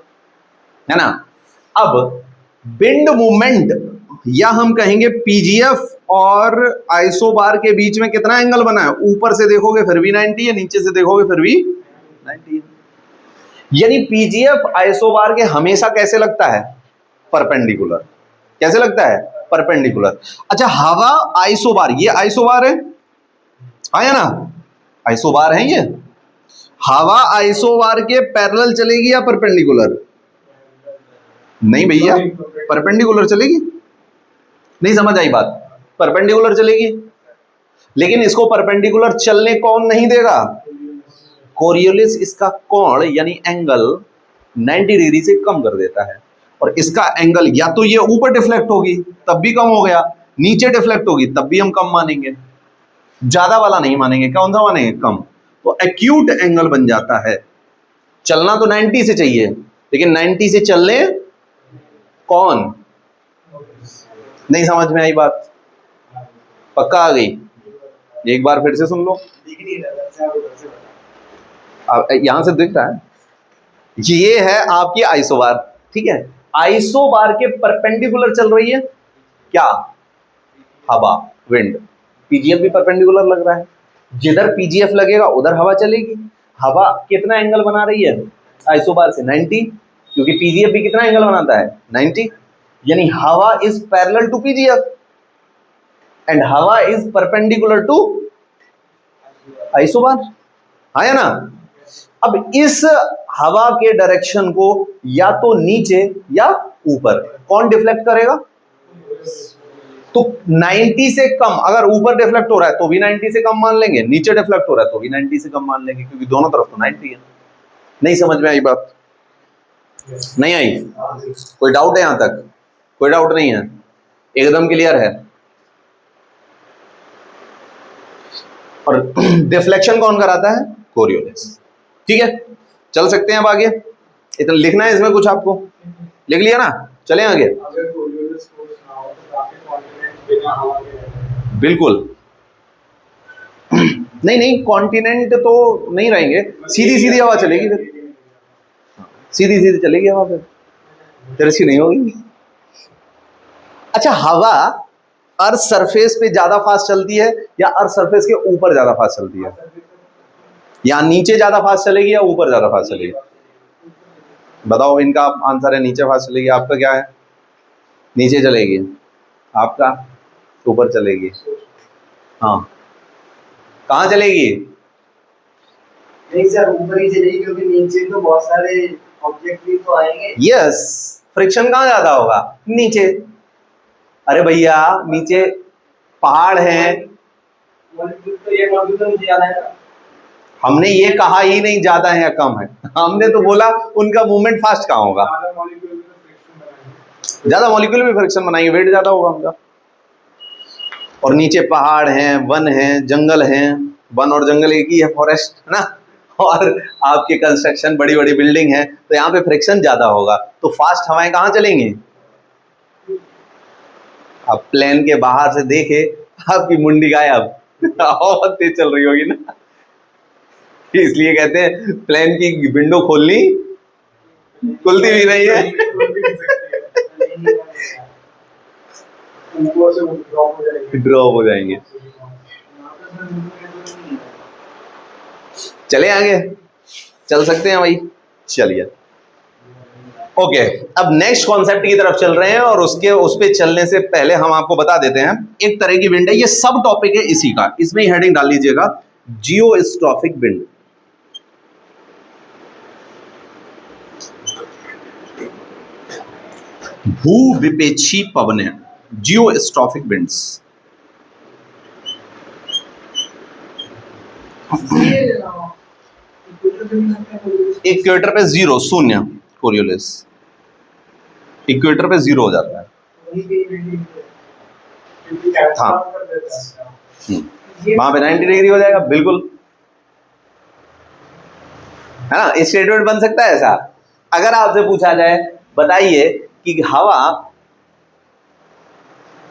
है ना। अब विंड मूवमेंट, या हम कहेंगे पीजीएफ और आइसोबार के बीच में कितना एंगल बना है? ऊपर से देखोगे फिर भी 90 है, नीचे से देखोगे फिर भी 90 है। यानी पीजीएफ आइसोबार के हमेशा कैसे लगता है? परपेंडिकुलर। कैसे लगता है? परपेंडिकुलर। अच्छा, हवा आइसोबार, ये आइसोबार है, आया ना, आइसोबार है ये। हवा आइसोबार के पैरेलल चलेगी या परपेंडिकुलर? नहीं भैया, परपेंडिकुलर चलेगी। नहीं समझ आई बात? परपेंडिकुलर चलेगी, लेकिन इसको परपेंडिकुलर चलने कौन नहीं देगा? कोरियोलिस इसका कोण यानी एंगल 90 डिग्री से कम कर देता है, और इसका एंगल या तो ये ऊपर डिफ्लेक्ट होगी तब भी कम हो गया, नीचे डिफ्लेक्ट होगी तब भी हम कम मानेंगे, ज्यादा वाला नहीं मानेंगे। कौन सा मानेंगे? कम। तो एक्यूट एंगल बन जाता है। चलना तो 90 से चाहिए, लेकिन 90 से चलने कौन? नहीं समझ में आई बात? पक्का आ गई? एक बार फिर से सुन लो, यहां से दिख रहा है, ये है आपकी आइसोबार, ठीक है। आइसोबार के परपेंडिकुलर चल रही है क्या? हवा, विंड। पीजीएफ भी परपेंडिकुलर लग रहा है, जिधर पीजीएफ लगेगा उधर हवा चलेगी। हवा कितना एंगल बना रही है आइसोबार से? 90, क्योंकि पीजीएफ भी कितना एंगल बनाता है? 90। यानी हवा is parallel to PGF and हवा इज परपेंडिकुलर टू आइसोबार, है ना। अब इस हवा के डायरेक्शन को या तो नीचे या ऊपर कौन डिफ्लेक्ट करेगा? तो 90 से कम, अगर ऊपर डिफ्लेक्ट हो रहा है तो भी 90 से कम मान लेंगे, नीचे डिफ्लेक्ट हो रहा है तो भी 90 से कम मान लेंगे, क्योंकि दोनों तरफ तो 90 है। नहीं समझ में आई बात? नहीं आई? कोई डाउट है यहां तक? कोई डाउट नहीं है? एकदम क्लियर है? और डिफ्लेक्शन कौन कराता है? कोरियोलिस। ठीक है, चल सकते हैं अब आगे। इतना लिखना है इसमें कुछ आपको? लिख लिया ना? चलें आगे। बिल्कुल नहीं, कॉन्टिनेंट तो नहीं रहेंगे, सीधी सीधी हवा चलेगी, फिर सीधी सीधी चलेगी हवा, फिर तिरछी नहीं होगी। अच्छा, हवा अर्थ सरफेस पे ज्यादा फास्ट चलती है या अर्थ सरफेस के ऊपर ज्यादा फास्ट चलती है? या नीचे ज्यादा फास्ट चलेगी या ऊपर ज्यादा फास्ट चलेगी? बताओ, इनका आंसर है नीचे फास्ट चलेगी, आपका क्या है? नीचे चलेगी, आपका ऊपर चलेगी। हाँ, कहाँ चलेगी? नहीं सर, ऊपर ही चलेगी, क्योंकि नीचे तो बहुत सारे ऑब्जेक्ट भी तो आएंगे। यस, फ्रिक्शन कहाँ ज्यादा होगा? नीचे। अरे भैया, नीचे पहाड़ हैं, तो ये मॉलिक्यूल तो नीचे जाना है ना। हमने ये कहा ही नहीं ज्यादा है या कम है, हमने तो बोला उनका मूवमेंट फास्ट कहाँ होगा? ज्यादा मॉलिक्यूल भी फ्रिक्शन बनाएंगे, वेट ज्यादा होगा उनका। और नीचे पहाड़ हैं, वन हैं, जंगल हैं, वन और जंगल एक ही है, फॉरेस्ट, है ना। और आपके कंस्ट्रक्शन, बड़ी बड़ी बिल्डिंग है, तो यहाँ पे फ्रिक्शन ज्यादा होगा, तो फास्ट हवाएं कहाँ चलेंगी? अब प्लेन के बाहर से देखे, आपकी मुंडी गायब, बहुत तेज चल रही होगी ना, इसलिए कहते हैं प्लेन की विंडो खोलनी खुलती भी नहीं है। ऊपर से ड्रॉप हो जाएगी। ड्रॉप हो जाएंगे। चले आगे, चल सकते हैं भाई, चलिए। ओके, अब नेक्स्ट कॉन्सेप्ट की तरफ चल रहे हैं, और उस पे चलने से पहले हम आपको बता देते हैं एक तरह की विंड है, ये सब टॉपिक है इसी का, इसमें हेडिंग डाल लीजिएगा जियोस्ट्रॉफिक विंड। भू विपेक्षी पवनें, जियोस्ट्रॉफिक विंड्स। इक्वेटर पे जीरो, शून्य, कोरियोलिस। इक्वेटर पे जीरो हो जाता है। हाँ, वहां पे 90 डिग्री हो जाएगा, बिल्कुल, है ना। स्टेटमेंट बन सकता है ऐसा। अगर आपसे पूछा जाए, बताइए कि हवा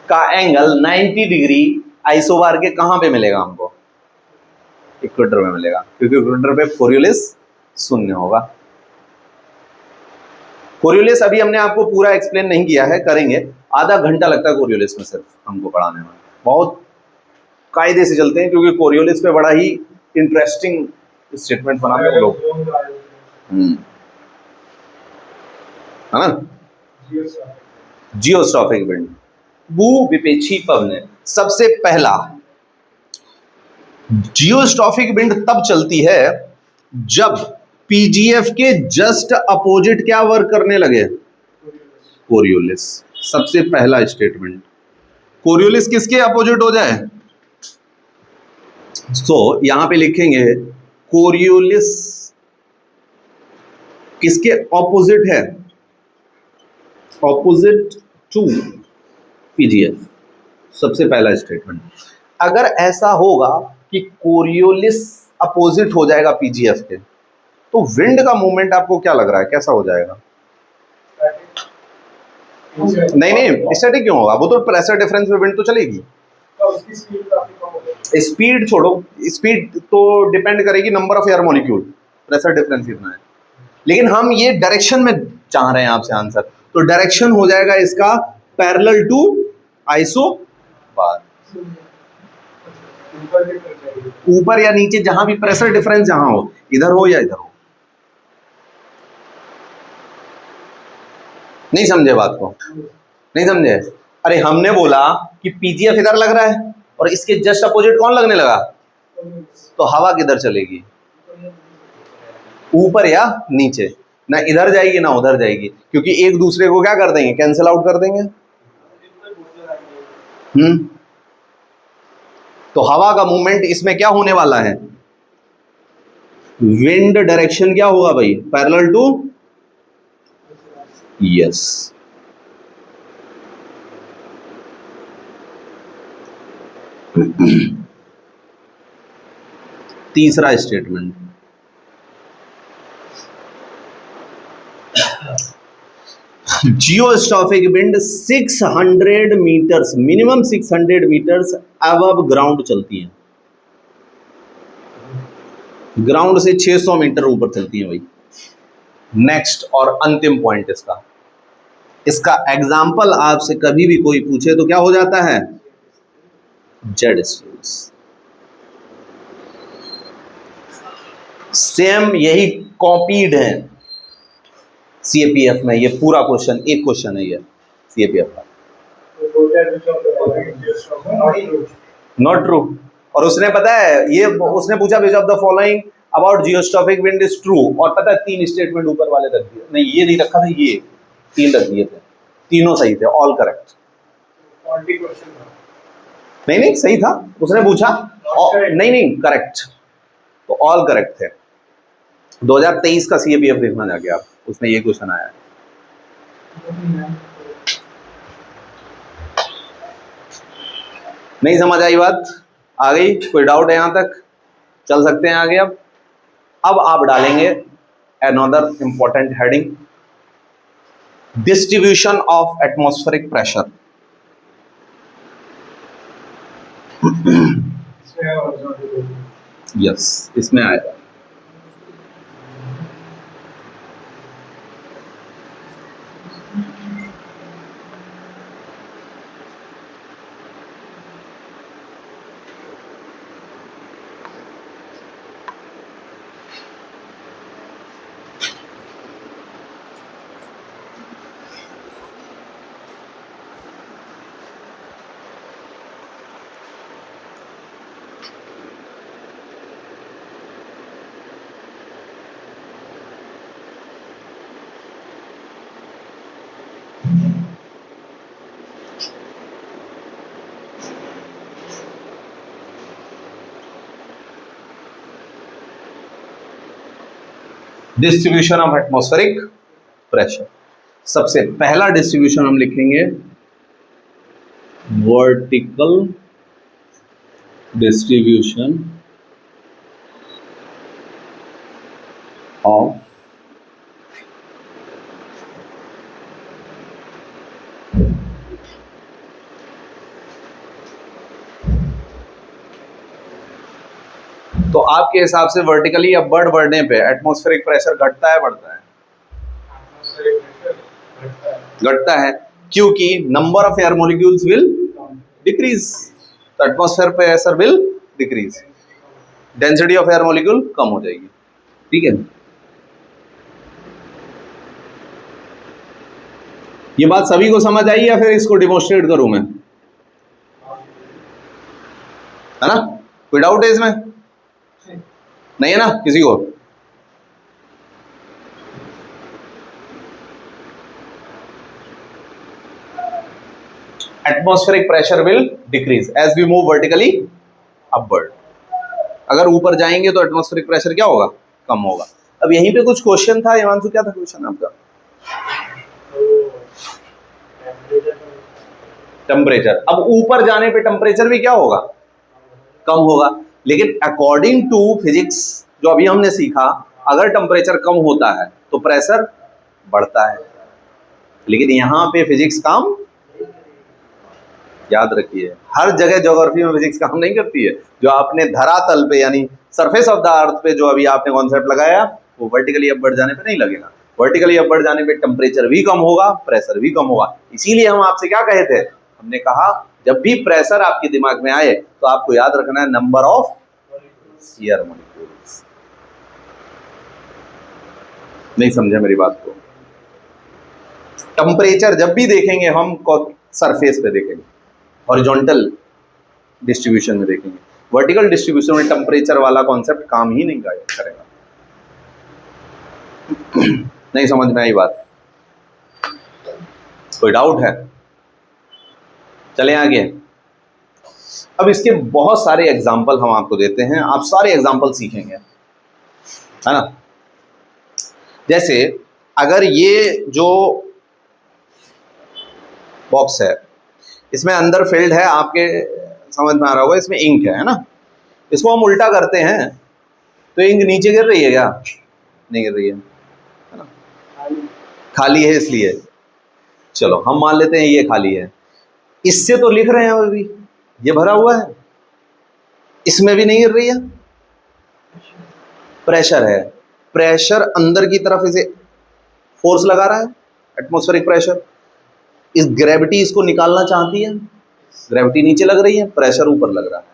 का एंगल 90 डिग्री आइसोबार के कहां पे मिलेगा हमको? इक्वेटर में मिलेगा, क्योंकि इक्वेटर पे कोरियोलिस शून्य होगा। कोरियोलिस अभी हमने आपको पूरा एक्सप्लेन नहीं किया है, करेंगे। आधा घंटा लगता है कोरियोलिस में सिर्फ हमको पढ़ाने में, बहुत कायदे से चलते हैं, क्योंकि कोरियोलिस पे बड़ा ही इंटरेस्टिंग स्टेटमेंट बनाते हैं लोग, है ना। जियोस्ट्रॉफिक विंड, भू विपेक्षी पवनें। सबसे पहला, जियोस्ट्रॉफिक विंड तब चलती है जब पीजीएफ के जस्ट अपोजिट क्या वर्क करने लगे? कोरियोलिस। सबसे पहला स्टेटमेंट, कोरियोलिस किसके अपोजिट हो जाए? यहां पे लिखेंगे कोरियोलिस किसके ऑपोजिट है? Opposite to PGF. सबसे पहला स्टेटमेंट। अगर ऐसा होगा कि कोरियोलिस अपोजिट हो जाएगा पीजीएफ के, तो विंड का मूवमेंट आपको क्या लग रहा है, कैसा हो जाएगा? नहीं, स्टैटिक क्यों होगा? वो तो प्रेशर डिफरेंस में विंड तो चलेगी। स्पीड छोड़ो, स्पीड तो डिपेंड करेगी number of air molecule, pressure difference इतना है। लेकिन हम ये डायरेक्शन में चाह रहे हैं आपसे आंसर, तो डायरेक्शन हो जाएगा इसका पैरेलल टू आइसो बार। ऊपर या नीचे, जहां भी प्रेशर डिफरेंस जहां हो, इधर हो या इधर हो। नहीं समझे बात को? नहीं समझे? अरे हमने बोला कि पीजीएफ इधर लग रहा है और इसके जस्ट अपोजिट कौन लगने लगा, तो हवा किधर चलेगी? ऊपर या नीचे, ना इधर जाएगी ना उधर जाएगी, क्योंकि एक दूसरे को क्या कर देंगे, कैंसिल आउट कर देंगे। तो हवा का मूवमेंट इसमें क्या होने वाला है? विंड डायरेक्शन क्या होगा भाई? Parallel to, yes. तीसरा statement, geostrophic wind 600 metres, minimum 600 metres above ground चलती है। ग्राउंड से 600 मीटर ऊपर चलती है भाई। नेक्स्ट और अंतिम पॉइंट इसका एग्जाम्पल आपसे कभी भी कोई पूछे तो क्या हो जाता है? Z streams. सेम यही कॉपीड है सीएपीएफ में, ये पूरा क्वेश्चन, एक क्वेश्चन है ये सीएपीएफ का। Not true. और उसने पता है, ये उसने पूछा which of the following about geostrophic wind is true, और पता है 3 स्टेटमेंट ऊपर वाले रख दिए, नहीं ये नहीं रखा था, ये 3 रख दिए थे, तीनों सही थे, ऑल करेक्ट। नहीं सही था, उसने पूछा नहीं करेक्ट, तो ऑल करेक्ट थे। 2023 का सीएपीएफ देखना जाके आप, उसमें ये क्वेश्चन आया है। नहीं समझ आई बात? आ गई? कोई डाउट है यहां तक? चल सकते हैं आगे। अब आप डालेंगे another important heading, distribution of atmospheric pressure. Yes, इसमें आएगा। Distribution of atmospheric pressure. सबसे पहला डिस्ट्रीब्यूशन हम लिखेंगे वर्टिकल डिस्ट्रीब्यूशन ऑफ तो आपके हिसाब से वर्टिकली अपवर्ड बढ़ने पे एटमॉस्फेरिक प्रेशर घटता है बढ़ता है? घटता है, क्योंकि number of air molecules will decrease, तो atmosphere pressure will decrease, density of air molecule कम हो जाएगी। ठीक है, ये बात सभी को समझ आई या फिर इसको डिमोन्स्ट्रेट करूं मैं? है ना, कोई डाउट है इसमें? नहीं है ना किसी को? Atmospheric pressure will decrease as we move vertically upward. अगर ऊपर जाएंगे तो एटमॉस्फेरिक प्रेशर क्या होगा? कम होगा। अब यहीं पे कुछ क्वेश्चन था, हिमांशु क्या था क्वेश्चन आपका? टेम्परेचर। अब ऊपर जाने पे टेम्परेचर भी क्या होगा? कम होगा। लेकिन अकॉर्डिंग टू फिजिक्स जो अभी हमने सीखा, अगर टेम्परेचर कम होता है तो प्रेशर बढ़ता है। लेकिन यहां पे फिजिक्स काम, याद रखिए, हर जगह ज्योग्राफी में फिजिक्स काम नहीं करती है। जो आपने धरातल पे यानी सरफेस ऑफ द अर्थ पे जो अभी आपने कॉन्सेप्ट लगाया, वो वर्टिकली अपवर्ड जाने पे नहीं लगेगा। वर्टिकली अपवर्ड जाने पे टेम्परेचर भी कम होगा, प्रेशर भी कम होगा। इसीलिए हम आपसे क्या कहे थे, हमने कहा जब भी प्रेशर आपके दिमाग में आए तो आपको याद रखना है नंबर ऑफ एयर मॉलिक्यूल्स। नहीं समझे मेरी बात को? टेम्परेचर जब भी देखेंगे हम सरफेस पे देखेंगे, हॉरिजॉन्टल डिस्ट्रीब्यूशन में देखेंगे। वर्टिकल डिस्ट्रीब्यूशन में टेम्परेचर वाला कॉन्सेप्ट काम ही नहीं करेगा। नहीं समझ में आई बात? कोई डाउट है? चलें आगे। अब इसके बहुत सारे एग्जाम्पल हम आपको देते हैं, आप सारे एग्जाम्पल सीखेंगे, है ना। जैसे अगर ये जो बॉक्स है इसमें अंदर फिल्ड है, आपके समझ में आ रहा होगा, इसमें इंक है ना। इसको हम उल्टा करते हैं तो इंक नीचे गिर रही है क्या? नहीं गिर रही है ना, खाली है इसलिए। चलो हम मान लेते हैं ये खाली है, इससे तो लिख रहे हैं अभी, ये भरा हुआ है, इसमें भी नहीं गिर रही है। प्रेशर है, प्रेशर अंदर की तरफ इसे फोर्स लगा रहा है, एटमॉस्फेरिक प्रेशर। इस ग्रेविटी इसको निकालना चाहती है, ग्रेविटी नीचे लग रही है, प्रेशर ऊपर लग रहा है,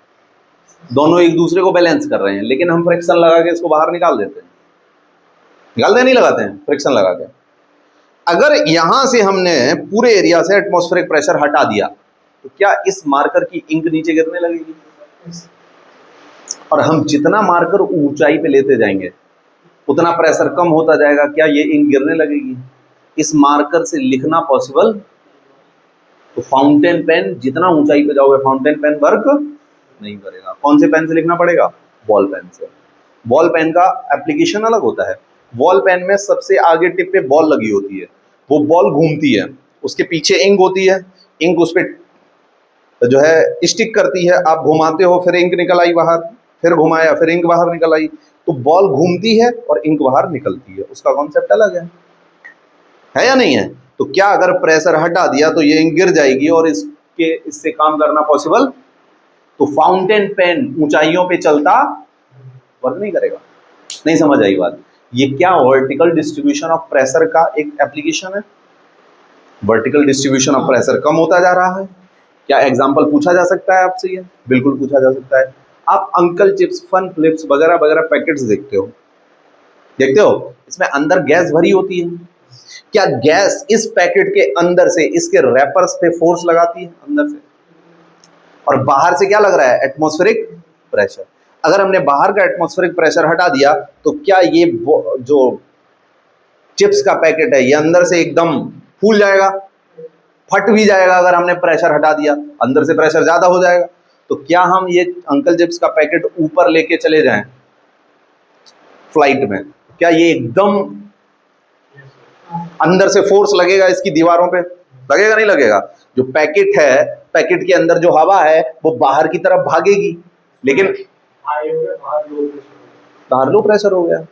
दोनों एक दूसरे को बैलेंस कर रहे हैं। लेकिन हम फ्रिक्शन लगा के इसको बाहर निकाल देते हैं, निकालते हैं नहीं लगाते हैं फ्रिक्शन लगा के। अगर यहां से हमने पूरे एरिया से एटमॉस्फेरिक प्रेशर हटा दिया तो क्या इस मार्कर की इंक नीचे गिरने लगेगी? और हम जितना मार्कर ऊंचाई पे लेते जाएंगे उतना प्रेशर कम होता जाएगा, क्या ये इंक गिरने लगेगी? इस मार्कर से लिखना पॉसिबल? तो फाउंटेन पेन, जितना ऊंचाई पे जाओगे फाउंटेन पेन वर्क नहीं करेगा। कौन से पेन से लिखना पड़ेगा? बॉल पेन से। बॉल पेन का एप्लीकेशन अलग होता है। बॉल पेन में सबसे आगे टिप पे बॉल लगी होती है, वो बॉल घूमती है, उसके पीछे इंक होती है, इंक उस पर जो है स्टिक करती है, आप घुमाते हो फिर इंक निकल आई बाहर, फिर घुमाया फिर इंक बाहर निकल आई, तो बॉल घूमती है और इंक बाहर निकलती है। उसका कॉन्सेप्ट अलग है या नहीं है? तो क्या अगर प्रेशर हटा दिया तो ये इंक गिर जाएगी और इससे काम करना पॉसिबल? तो फाउंटेन पेन ऊंचाइयों पे चलता वर्क नहीं करेगा। नहीं समझ आई बात? ये क्या वर्टिकल डिस्ट्रीब्यूशन ऑफ प्रेशर का एक एप्लीकेशन है। वर्टिकल डिस्ट्रीब्यूशन ऑफ प्रेशर कम होता जा रहा है। क्या एग्जाम्पल पूछा जा सकता है आपसे? ये बिल्कुल पूछा जा सकता है। आप अंकल चिप्स, फन फ्लिप्स वगैरह वगैरह पैकेट्स देखते हो, इसमें अंदर गैस भरी होती है। क्या गैस इस पैकेट के अंदर से इसके रैपर्स पे फोर्स लगाती है अंदर से, और बाहर से क्या लग रहा है? Atmospheric pressure. अगर हमने बाहर का एटमॉस्फेरिक प्रेशर हटा दिया तो क्या ये जो चिप्स का पैकेट है ये अंदर से एकदम फूल जाएगा, फट भी जाएगा? अगर हमने प्रेशर हटा दिया अंदर से प्रेशर ज्यादा हो जाएगा। तो क्या हम ये अंकल चिप्स का पैकेट ऊपर लेके चले जाएं फ्लाइट में क्या ये एकदम अंदर से फोर्स लगेगा इसकी दीवारों पे? लगेगा नहीं लगेगा? जो पैकेट है, पैकेट के अंदर जो हवा है वो बाहर की तरफ भागेगी, लेकिन हाई हो गया, बाहर लो प्रेशर बाहर लो प्रेशर हो गया।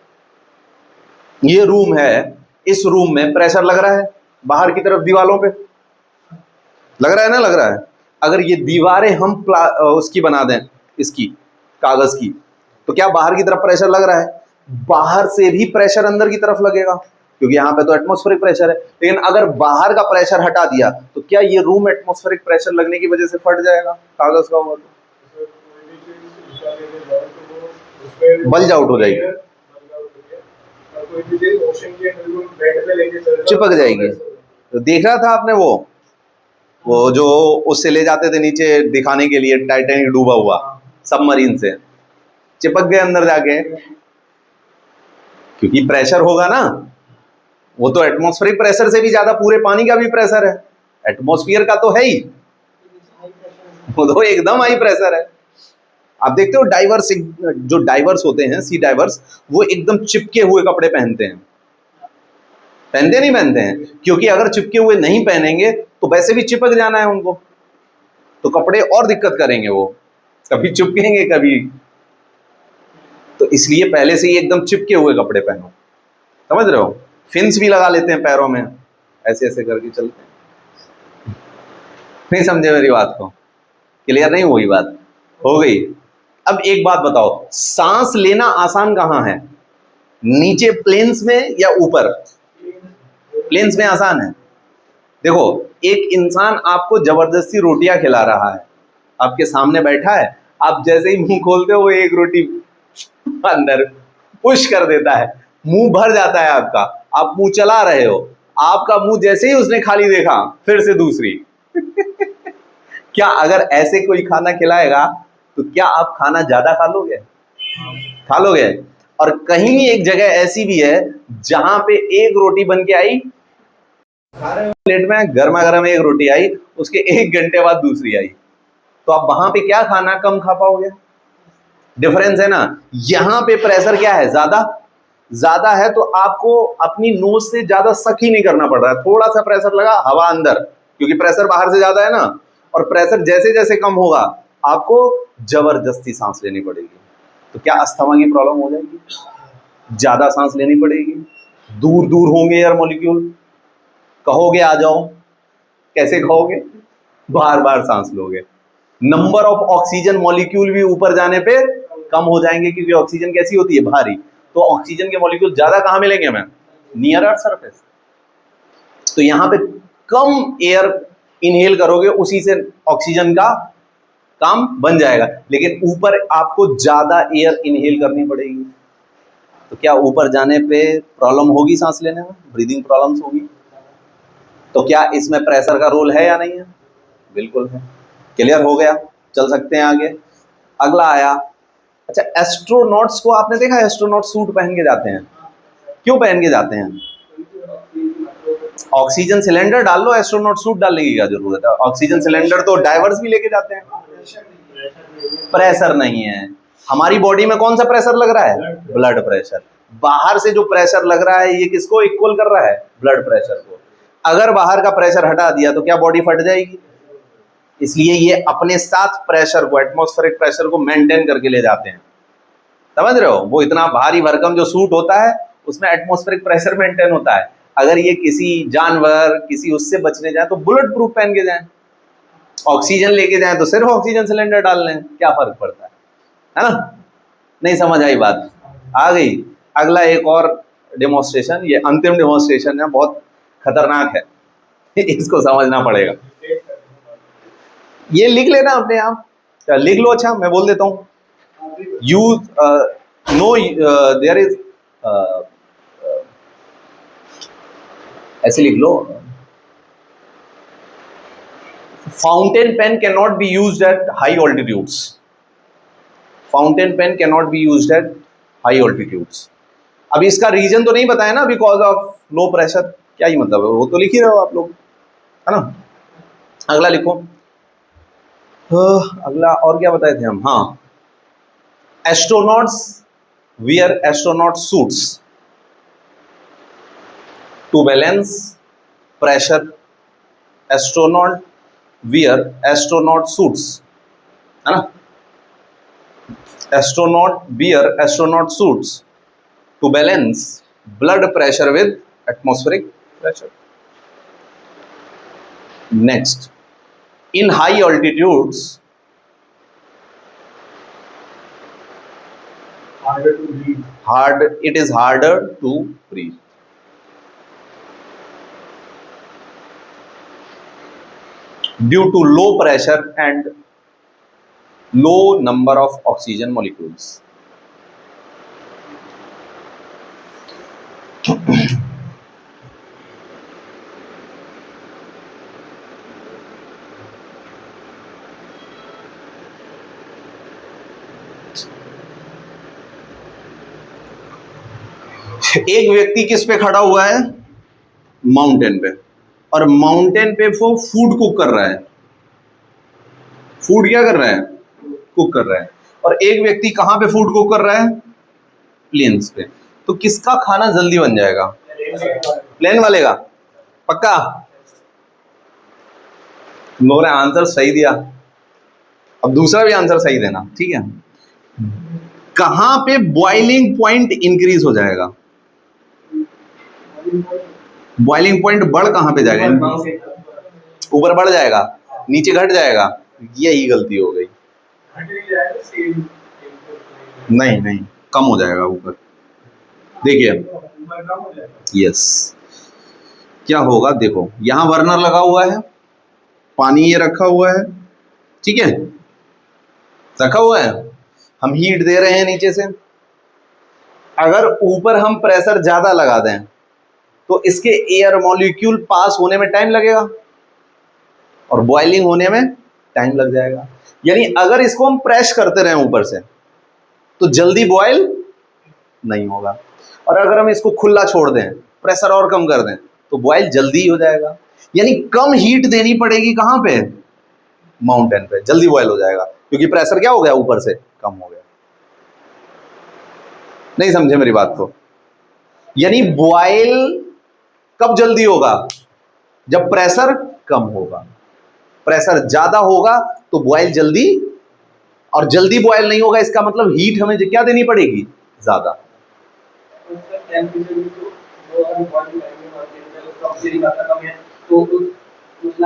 ये रूम है, इस रूम में प्रेशर लग रहा है बाहर की तरफ दीवारों पे, लग रहा है ना? लग रहा है। अगर ये दीवारें हम उसकी बना दें, इसकी कागज की, तो क्या बाहर की तरफ प्रेशर लग रहा है? बाहर से भी प्रेशर अंदर की तरफ लगेगा, क्योंकि यहाँ पे तो एटमॉस्फेरिक प्रेशर है। लेकिन अगर बाहर का प्रेशर हटा दिया तो क्या ये रूम एटमॉस्फेरिक प्रेशर लगने की वजह से फट जाएगा कागज का हुआ? तो बल्ज आउट हो जाएगी, चिपक जाएगी। तो देख रहा था आपने वो जो उससे ले जाते थे नीचे दिखाने के लिए, टाइटैनिक डूबा हुआ सबमरीन से, चिपक गए अंदर जाके, क्योंकि प्रेशर होगा ना। वो तो एटमॉस्फेरिक प्रेशर से भी ज्यादा पूरे पानी का भी प्रेशर है, एटमॉस्फेयर का तो है ही, वो तो एकदम हाई प्रेशर है। आप देखते हो डाइवर्स, जो डाइवर्स होते हैं, सी डाइवर्स, वो एकदम चिपके हुए कपड़े पहनते हैं। पहनते नहीं पहनते हैं? क्योंकि अगर चिपके हुए नहीं पहनेंगे तो वैसे भी चिपक जाना है उनको, तो कपड़े और दिक्कत करेंगे, वो कभी चिपकेंगे कभी, तो इसलिए पहले से ही एकदम चिपके हुए कपड़े पहनो। समझ रहे हो? फिन्स भी लगा लेते हैं पैरों में, ऐसे ऐसे करके चलते हैं। नहीं समझे मेरी बात को? क्लियर नहीं हुई बात? हो गई? अब एक बात बताओ, सांस लेना आसान कहाँ है, नीचे प्लेन्स में या ऊपर? प्लेन्स में आसान है। देखो, एक इंसान आपको जबरदस्ती रोटियां खिला रहा है, आपके सामने बैठा है, आप जैसे ही मुंह खोलते हो वो एक रोटी अंदर पुश कर देता है, मुंह भर जाता है आपका, आप मुंह चला रहे हो, आपका मुंह जैसे ही उसने खाली देखा फिर से दूसरी क्या अगर ऐसे कोई खाना खिलाएगा तो क्या आप खाना ज्यादा खा लोगे? खा लोगे। और कहीं एक जगह ऐसी भी है जहां पे एक रोटी बन के आई, प्लेट में गर्मा गर्म एक रोटी आई, उसके 1 घंटे बाद दूसरी आई, तो आप वहां पे क्या खाना कम खा पाओगे? डिफरेंस है ना। यहां पे प्रेशर क्या है, ज्यादा है, तो आपको अपनी नोज से ज्यादा सक ही नहीं करना पड़ रहा है, थोड़ा सा प्रेशर लगा, हवा अंदर, क्योंकि प्रेशर बाहर से ज्यादा है ना। और प्रेशर जैसे जैसे कम होगा आपको जबरदस्ती सांस लेनी पड़ेगी, तो क्या अस्थमा की प्रॉब्लम हो जाएगी? ज्यादा सांस लेनी पड़ेगी, दूर दूर होंगे एयर मॉलिक्यूल, कहोगे आ जाओ, कैसे कहोगे? बार बार सांस लोगे, नंबर ऑफ ऑक्सीजन मॉलिक्यूल भी ऊपर जाने पे कम हो जाएंगे, क्योंकि ऑक्सीजन कैसी होती है, भारी, तो ऑक्सीजन के मॉलिक्यूल ज्यादा कहां मिलेंगे हमें? Near earth surface. तो यहां पे कम एयर इनहेल करोगे, उसी से ऑक्सीजन का काम बन जाएगा, लेकिन ऊपर आपको ज्यादा एयर इनहेल करनी पड़ेगी, तो क्या ऊपर जाने पे प्रॉब्लम होगी सांस लेने में, ब्रीदिंग प्रॉब्लम्स होगी? तो क्या इसमें प्रेशर का रोल है या नहीं है? बिल्कुल है। क्लियर हो गया? चल सकते हैं आगे। अगला आया, अच्छा, एस्ट्रोनॉट्स को आपने देखा, एस्ट्रोनॉट सूट पहन के जाते हैं, क्यों पहन के जाते हैं? ऑक्सीजन सिलेंडर डाल लो, एस्ट्रोनॉट सूट डालने की क्या जरूरत है? ऑक्सीजन सिलेंडर तो डाइवर्स भी लेके जाते हैं। प्रेशर नहीं है, हमारी बॉडी में कौन सा प्रेशर लग रहा है? Blood pressure. बाहर से जो प्रेशर लग रहा है ये किसको इक्वल कर रहा है? ब्लड प्रेशर को। अगर बाहर का प्रेशर हटा दिया तो क्या बॉडी फट जाएगी? इसलिए ये अपने साथ प्रेशर को, एटमॉस्फेरिक प्रेशर को मेंटेन करके ले जाते हैं। समझ रहे हो? वो इतना भारी भरकम जो सूट होता है उसमें एटमॉस्फेरिक प्रेशर मेंटेन होता है। अगर ये किसी जानवर, किसी उससे बचने जाए तो बुलेट प्रूफ पहन के जाएं, ऑक्सीजन लेके जाएं तो सिर्फ ऑक्सीजन सिलेंडर डाल लें, क्या फर्क पड़ता है ना? नहीं समझ आई बात? आ गई? अगला एक और डेमोन्स्ट्रेशन, ये अंतिम डेमोन्स्ट्रेशन है, बहुत खतरनाक है इसको समझना पड़ेगा। ये लिख लेना अपने आप, लिख लो। अच्छा, मैं बोल देता हूँ, यूज नो देयर इज, ऐसे लिख लो, fountain pen can not be used at high altitudes. Fountain pen can not be used at high altitudes. अब इसका रीजन तो नहीं बताया ना, बिकॉज ऑफ लो प्रेशर, क्या ही मतलब है, वो तो लिख ही रहे हो आप लोग, है ना? अगला लिखो। अगला और क्या बताए थे हम? हाँ, astronauts wear astronaut suits, to balance pressure astronaut wear astronaut suits, है ना, astronaut wear astronaut suits to balance blood pressure with atmospheric pressure. Next, in high altitudes harder to breathe. it is harder to breathe. Due to low pressure and low number of oxygen molecules. एक व्यक्ति किस पे खड़ा हुआ है? Mountain पे, और mountain पे वो फूड कुक कर रहा है. फूड क्या कर रहा है? कुक कर रहा है. और एक व्यक्ति कहां पे फूड कुक कर रहा है? प्लेन्स पे. तो किसका खाना जल्दी बन जाएगा? प्लेन वाले का. पक्का? तुम लोगों ने आंसर सही दिया. अब दूसरा भी आंसर सही देना, ठीक है. कहां पे बॉइलिंग पॉइंट इंक्रीज हो जाएगा? बॉइलिंग पॉइंट बढ़ कहां पे जाएगा? ऊपर बढ़ जाएगा, नीचे घट जाएगा. यही गलती हो गई. नहीं नहीं, कम हो जाएगा ऊपर. देखिए, यस, क्या होगा देखो, यहां बर्नर लगा हुआ है, पानी ये रखा हुआ है, ठीक है, रखा हुआ है, हम हीट दे रहे हैं नीचे से. अगर ऊपर हम प्रेशर ज्यादा लगा दें तो इसके एयर मॉलिक्यूल पास होने में टाइम लगेगा और बॉइलिंग होने में टाइम लग जाएगा. यानी अगर इसको हम प्रेस करते रहें ऊपर से तो जल्दी बॉयल नहीं होगा, और अगर हम इसको खुला छोड़ दें, प्रेशर और कम कर दें, तो बॉयल जल्दी हो जाएगा. यानी कम हीट देनी पड़ेगी कहां पे? माउंटेन पे. जल्दी बॉयल हो जाएगा क्योंकि प्रेशर क्या हो गया? ऊपर से कम हो गया. नहीं समझे मेरी बात को? यानी बॉयल कब जल्दी होगा? जब प्रेशर कम होगा. प्रेशर ज्यादा होगा तो बॉयल जल्दी, और जल्दी बॉयल नहीं होगा इसका मतलब हीट हमें क्या देनी पड़ेगी? ज्यादा.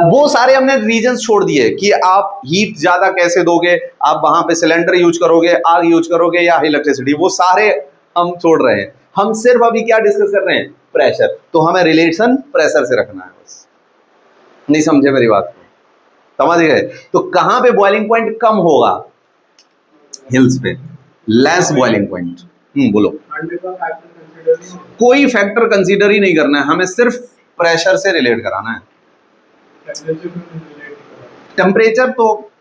वो सारे हमने रीजंस छोड़ दिए कि आप हीट ज्यादा कैसे दोगे, आप वहां पे सिलेंडर यूज करोगे, आग यूज करोगे या इलेक्ट्रिसिटी, वो सारे हम छोड़ रहे हैं. हम सिर्फ अभी क्या डिस्कस कर रहे हैं? प्रेशर. तो हमें रिलेशन प्रेशर से रखना है बस. नहीं समझे मेरी बात को? समझ गए? तो कहां पे बॉइलिंग पॉइंट कम होगा? हिल्स पे. Less boiling point. बोलो. कोई फैक्टर कंसीडर ही नहीं करना है, हमें सिर्फ प्रेशर से रिलेट कराना है. टेम्परेचर तो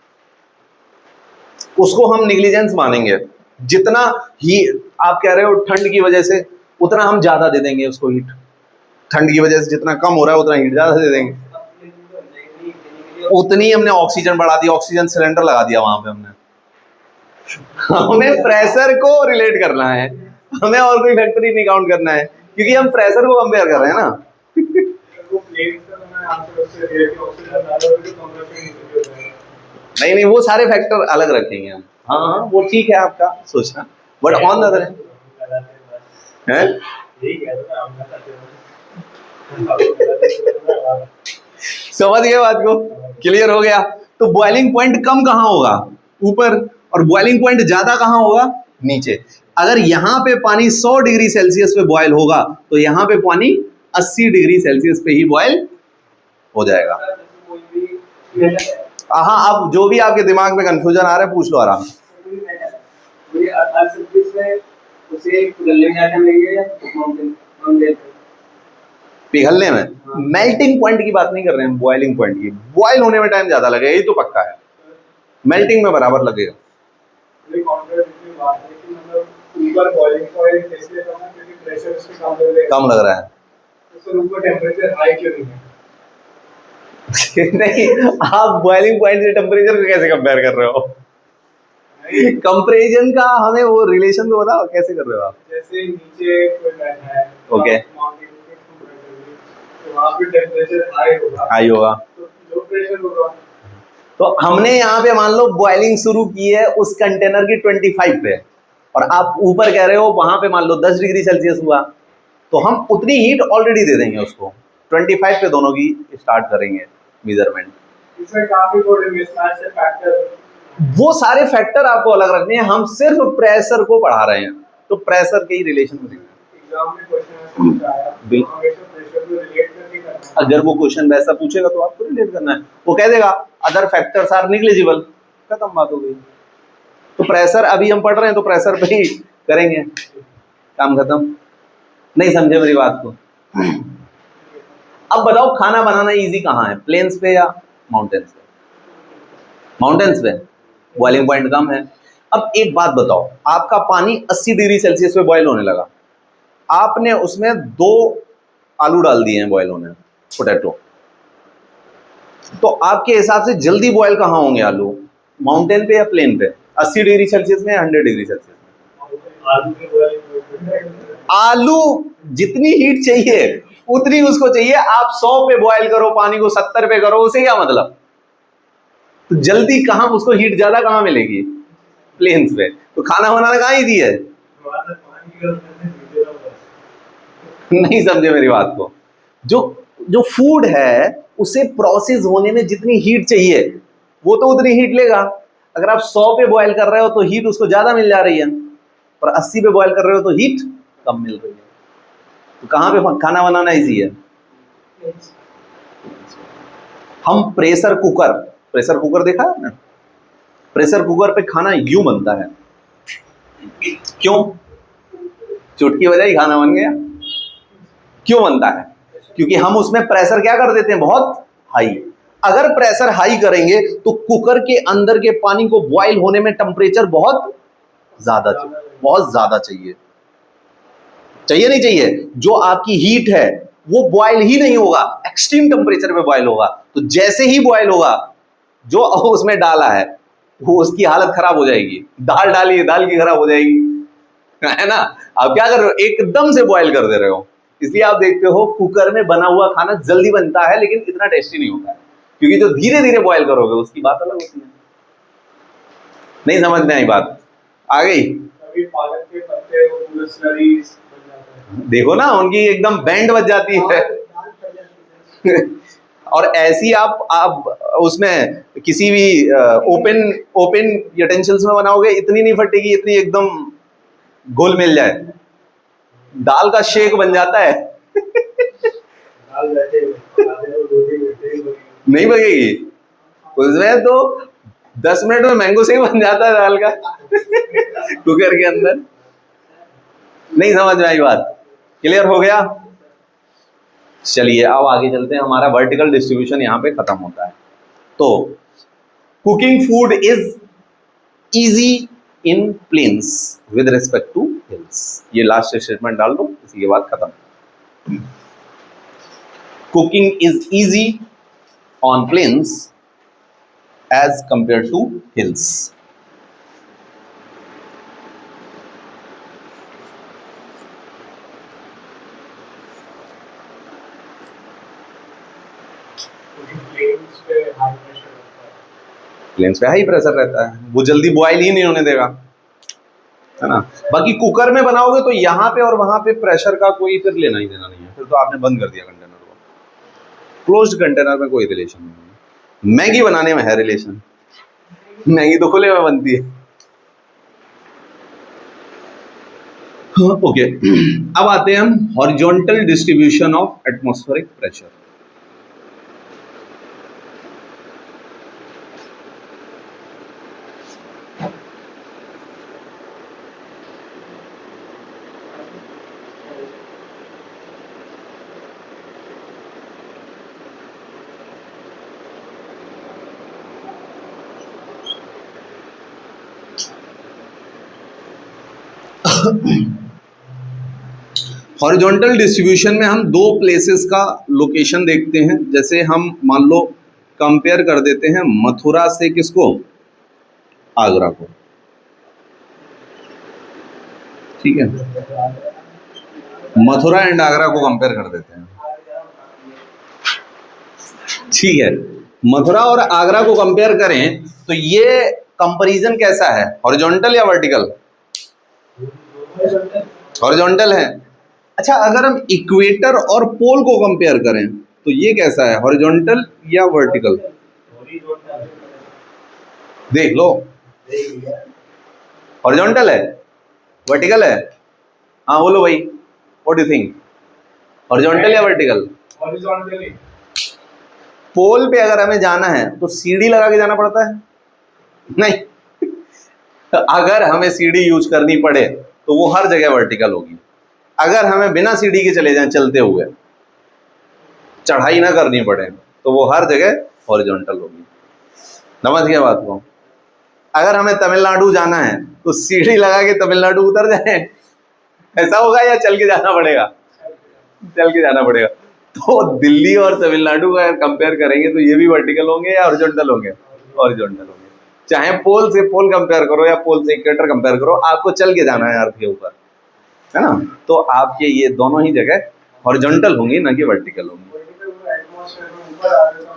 उसको हम निग्लिजेंस मानेंगे. जितना ही आप कह रहे हो ठंड की वजह से, उतना हम ज्यादा दे देंगे उसको हीट. ठंड की वजह से जितना कम हो रहा है उतना हीट ज्यादा दे देंगे. उतनी हमने ऑक्सीजन बढ़ा दी, ऑक्सीजन सिलेंडर लगा दिया वहां पे हमने. हमें प्रेशर को रिलेट करना है, हमें और कोई फैक्टर ही नहीं काउंट करना है, क्योंकि हम प्रेशर को कंपेयर कर रहे हैं ना. नहीं नहीं, वो सारे फैक्टर अलग रखेंगे हम. हाँ हाँ, वो ठीक है आपका सोचना, बट ऑन द अदर है. समझ गए बात को? क्लियर हो गया? तो बॉइलिंग पॉइंट कम कहां होगा? ऊपर. और बॉइलिंग पॉइंट ज्यादा कहां होगा? नीचे. अगर यहां पे पानी 100 डिग्री सेल्सियस पे बॉयल होगा तो यहां पे पानी 80 डिग्री सेल्सियस पे ही बॉयल हो जाएगा. हाँ, अब जो भी आपके दिमाग में कंफ्यूजन आ रहा है पूछ लो आराम से. पिघलने में मेल्टिंग पॉइंट की बात नहीं कर रहे हैं, बॉइलिंग पॉइंट की. बॉयल होने में टाइम ज्यादा लगेगा, ये तो पक्का है. मेल्टिंग में बराबर लगेगा. कम लग रहा है. नहीं, आप बॉइलिंग पॉइंट से टेम्परेचर को कैसे कंपेयर कर रहे हो? कंपैरिजन का हमें वो रिलेशन तो बताओ, कैसे कर रहे हो आप? जैसे नीचे कोई बैठा है, ओके, तो वहाँ पे टेम्परेचर हाई होगा। तो लो प्रेशर होगा। तो हमने यहाँ पे मान लो बॉइलिंग शुरू की है उस कंटेनर की 25 पे, और आप ऊपर कह रहे हो वहां पे मान लो 10 डिग्री सेल्सियस हुआ, तो हम उतनी हीट ऑलरेडी दे देंगे उसको। 25 पे दोनों की स्टार्ट करेंगे मेजरमेंट। इसमें काफी बड़े मिसमैच से फैक्टर, वो सारे फैक्टर आपको अलग रखने हैं, हम सिर्फ प्रेशर को पढ़ा रहे हैं, तो प्रेशर के ही रिलेशन में देखना है। एग्जाम में क्वेश्चन आया बिल्कुल। हमेशा प्रेशर को रिलेट करके करना है। अगर वो क्वेश्चन वैसा पूछेगा तो आपको रिलेट करना है। वो कह देगा अदर फैक्टर्स आर निग्लिजिबल, खत्म बात हो गई। तो प्रेशर अभी हम पढ़ रहे हैं तो प्रेशर पे ही करेंगे, काम खत्म। नहीं समझे मेरी बात को? अब बताओ खाना बनाना इजी कहाँ है, प्लेन्स पे या माउंटेन्स पे? माउंटेन्स पे बॉइलिंग पॉइंट कम है। अब एक बात बताओ, आपका पानी 80 डिग्री सेल्सियस पे बॉयल होने लगा, आपने उसमें 2 आलू डाल दिए हैं बॉयल होने, पोटैटो, तो आपके हिसाब से जल्दी बॉयल कहाँ होंगे आलू, माउंटेन पे या प्लेन पे? 80 डिग्री सेल्सियस में या 100 डिग्री सेल्सियस में? आलू की बॉइलिंग, आलू जितनी हीट चाहिए उतनी उसको चाहिए। आप 100 पे बॉयल करो पानी को, 70 पे करो, उसे क्या मतलब? तो जल्दी कहाँ, उसको हीट ज्यादा कहाँ मिलेगी? प्लेन्स पे। तो खाना बनाना कहाँ ईजी है? नहीं समझे मेरी बात को? जो जो फूड है उसे प्रोसेस होने में जितनी हीट चाहिए वो तो उतनी हीट लेगा। अगर आप 100 पे बॉयल कर रहे हो तो हीट उसको ज्यादा मिल जा रही है, और 80 पे बॉयल कर रहे हो तो हीट कम मिल रही है। तो कहाँ पे खाना बनाना इजी है? हम प्रेशर कुकर देखा है ना? प्रेशर कुकर पे खाना यूं बनता है, क्यों? चुटकी बजाई खाना बन गया। क्यों बनता है? क्योंकि हम उसमें प्रेशर क्या कर देते हैं, बहुत हाई। अगर प्रेशर हाई करेंगे तो कुकर के अंदर के पानी को बॉयल होने में टेम्परेचर बहुत ज्यादा चाहिए। चाहिए नहीं चाहिए? जो आपकी हीट है वो बॉयल ही नहीं होगा, एक्सट्रीम टेम्परेचर पे बॉयल होगा। तो जैसे ही बॉयल होगा, जो उसमें डाला है वो उसकी हालत खराब हो जाएगी। दाल डालिए, दाल की खराब हो जाएगी, है ना? आप क्या कर रहे हो, एकदम से बॉयल कर दे रहे हो। इसलिए आप देखते हो कुकर में बना हुआ खाना जल्दी बनता है लेकिन इतना टेस्टी नहीं होता है, क्योंकि जो धीरे धीरे बॉयल करोगे उसकी बात अलग होती है। नहीं समझ में आई बात? आ गई? कभी पालक के पत्ते वो पूरा स्लरी बन जाता है, देखो ना, उनकी एकदम बैंड बज जाती है। और ऐसी आप उसमें किसी भी ओपन यूटेंसिल्स में बनाओगे, इतनी नहीं फटेगी, इतनी एकदम घुल मिल जाए, दाल का शेक बन जाता है। दाल बैठे रोटी बैठे नहीं बगेगी उसमें तो 10 मिनट में मैंगो शेक बन जाता है दाल का कुकर के अंदर। नहीं समझ में आई बात? क्लियर हो गया? चलिए अब आगे चलते हैं। हमारा वर्टिकल डिस्ट्रीब्यूशन यहाँ पे खत्म होता है। तो cooking food is easy in plains with respect to hills. ये लास्ट स्टेटमेंट डाल दो, इसी के बाद खत्म। Cooking is easy on plains as compare to hills. Plains पे हाई प्रेशर रहता है, वो जल्दी बॉयल ही नहीं होने देगा, है ना? बाकी कुकर में बनाओगे तो यहाँ पे और वहां पे प्रेशर का कोई फिर लेना ही देना नहीं है, फिर तो आपने बंद कर दिया कंटेनर को। क्लोज्ड कंटेनर में कोई रिलेशन नहीं है। मैगी बनाने में है रिलेशन, मैगी तो खुले में बनती है। ओके, अब आते हैं हम horizontal distribution of atmospheric pressure. Horizontal distribution में हम 2 प्लेसेस का लोकेशन देखते हैं। जैसे हम मान लो कंपेयर कर देते हैं मथुरा से किसको, आगरा को, ठीक है? मथुरा एंड आगरा को कंपेयर कर देते हैं। ठीक है, मथुरा और आगरा को कंपेयर करें तो ये कंपैरिजन कैसा है, हॉरिजॉन्टल या वर्टिकल? हॉरिजॉन्टल है। अच्छा, अगर हम इक्वेटर और पोल को कंपेयर करें तो ये कैसा है, हॉरिजॉन्टल या वर्टिकल? देख लो, हॉरिजॉन्टल है, वर्टिकल है? हाँ बोलो भाई, what do you think, horizontal या वर्टिकल? हॉरिजॉन्टली। पोल पे अगर हमें जाना है तो सीढ़ी लगा के जाना पड़ता है? नहीं। अगर हमें सीढ़ी यूज करनी पड़े तो वो हर जगह वर्टिकल होगी। अगर हमें बिना सीढ़ी के चले जाएं चलते हुए, चढ़ाई ना करनी पड़े, तो वो हर जगह हॉरिजॉन्टल होगी। समझ गया बात को? अगर हमें तमिलनाडु जाना है तो सीढ़ी लगा के तमिलनाडु उतर जाए, ऐसा होगा या चल के जाना पड़ेगा? चल के जाना पड़ेगा। तो दिल्ली और तमिलनाडु का कंपेयर करेंगे तो ये भी वर्टिकल होंगे या हॉरिजॉन्टल होंगे? हॉरिजॉन्टल होंगे। चाहे पोल से पोल कंपेयर करो या पोल से इक्वेटर कंपेयर करो, आपको चल के जाना है अर्थ के ऊपर, है ना? तो आपके ये दोनों ही जगह हॉरिजॉन्टल होंगी, ना कि वर्टिकल होंगी।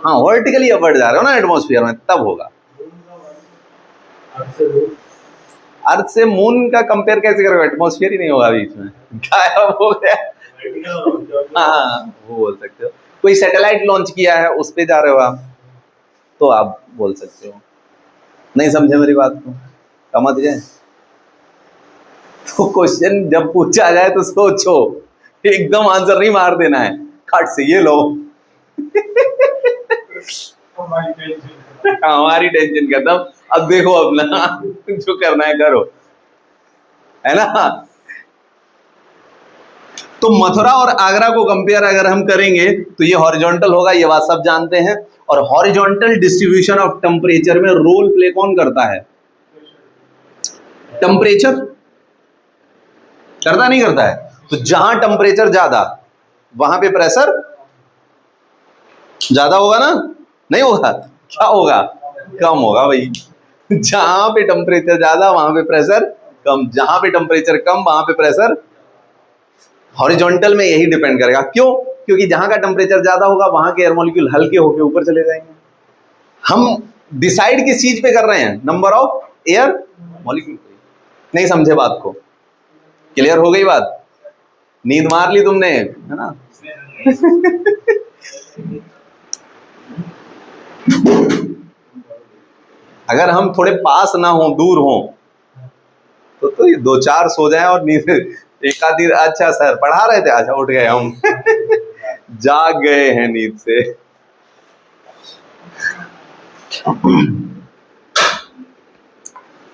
हाँ, वर्टिकली अपवर्ड जा रहे हो ना एटमॉस्फेयर में, तब होगा। अर्थ से मून का कंपेयर कैसे करोगे, एटमॉस्फेयर ही नहीं होगा बीच में, गायब हो गया। हाँ, वो बोल सकते हो। कोई सैटेलाइट लॉन्च किया है, उस पे जा रहे हो आप, तो आप बोल सकते हो। नहीं समझे मेरी बात को? समझ गए? तो क्वेश्चन जब पूछा जाए तो सोचो, एकदम आंसर नहीं मार देना है खट से, ये लो। हमारी टेंशन खत्म, अब देखो अपना जो करना है करो, है ना? तो मथुरा और आगरा को कंपेयर अगर हम करेंगे तो ये हॉरिजॉन्टल होगा, ये बात सब जानते हैं। और हॉरिजॉन्टल डिस्ट्रीब्यूशन ऑफ टेम्परेचर में रोल प्ले कौन करता है? टेम्परेचर करता नहीं करता है? तो जहां टेम्परेचर ज्यादा वहां पे प्रेशर ज्यादा होगा ना? नहीं होगा? क्या होगा? कम होगा भाई। जहां पे टेम्परेचर ज्यादा वहां पे प्रेशर कम, जहां पे टेम्परेचर कम वहां पे प्रेशर। हॉरिजॉन्टल में यही डिपेंड करेगा। क्यों? क्योंकि जहां का टेम्परेचर ज्यादा होगा वहां के एयर मॉलिक्यूल हल्के होकर ऊपर चले जाएंगे। हम डिसाइड किस चीज पे कर रहे हैं? Number of air molecule. नहीं समझे बात को? क्लियर हो गई बात? नींद मार ली तुमने, है ना? अगर हम थोड़े पास ना हो, दूर हो, तो ये 2-4 सो जाए और नींद एक आधी, अच्छा सर पढ़ा रहे थे, अच्छा उठ गए हम। जाग गए हैं नींद से।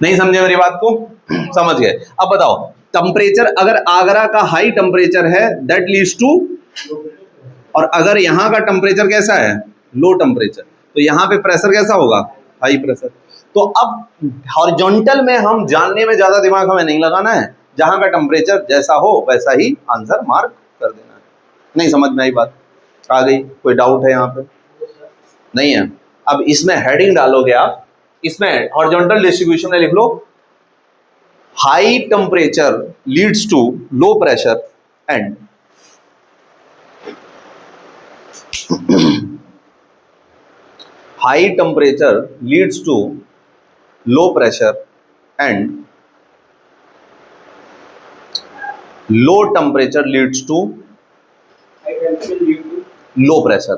नहीं समझे मेरी बात को? समझ गए? अब बताओ, टेम्परेचर अगर आगरा का हाई टेम्परेचर है दैट लीड्स टू, और अगर यहां का टेम्परेचर कैसा है, लो टेम्परेचर, तो यहां पे प्रेशर कैसा होगा, हाई प्रेशर। तो अब हॉरिजॉन्टल में हम जानने में ज्यादा दिमाग हमें नहीं लगाना है, जहां का टेम्परेचर जैसा हो वैसा ही आंसर मार्क कर देना है। नहीं समझ में आई बात? आ गई? कोई डाउट है यहाँ पे? नहीं है? अब इसमें हेडिंग डालोगे आप, इसमें हॉरिजॉन्टल डिस्ट्रीब्यूशन में लिख लो, high temperature leads to low pressure and high temperature leads to low pressure and low temperature leads to low pressure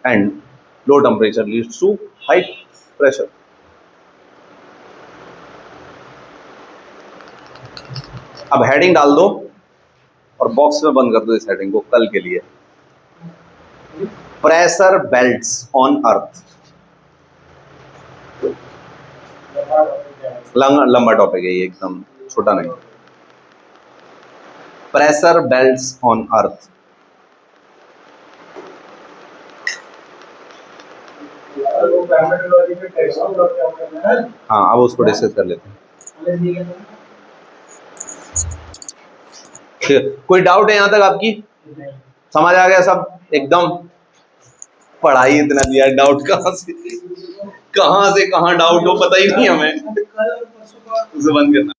and low temperature leads to high pressure. अब हेडिंग डाल दो और बॉक्स में बंद कर दो इस हेडिंग को कल के लिए। Pressure belts on earth. लंबा टॉपिक है ये, एकदम छोटा नहीं। Pressure belts on earth. हाँ, अब उसको डिस्कस कर लेते हैं। कोई डाउट है यहां तक आपकी? समझ आ गया सब एकदम? पढ़ाई इतना दिया, डाउट कहाँ से कहाँ डाउट हो पता ही नहीं हमें। उसे बंद करना।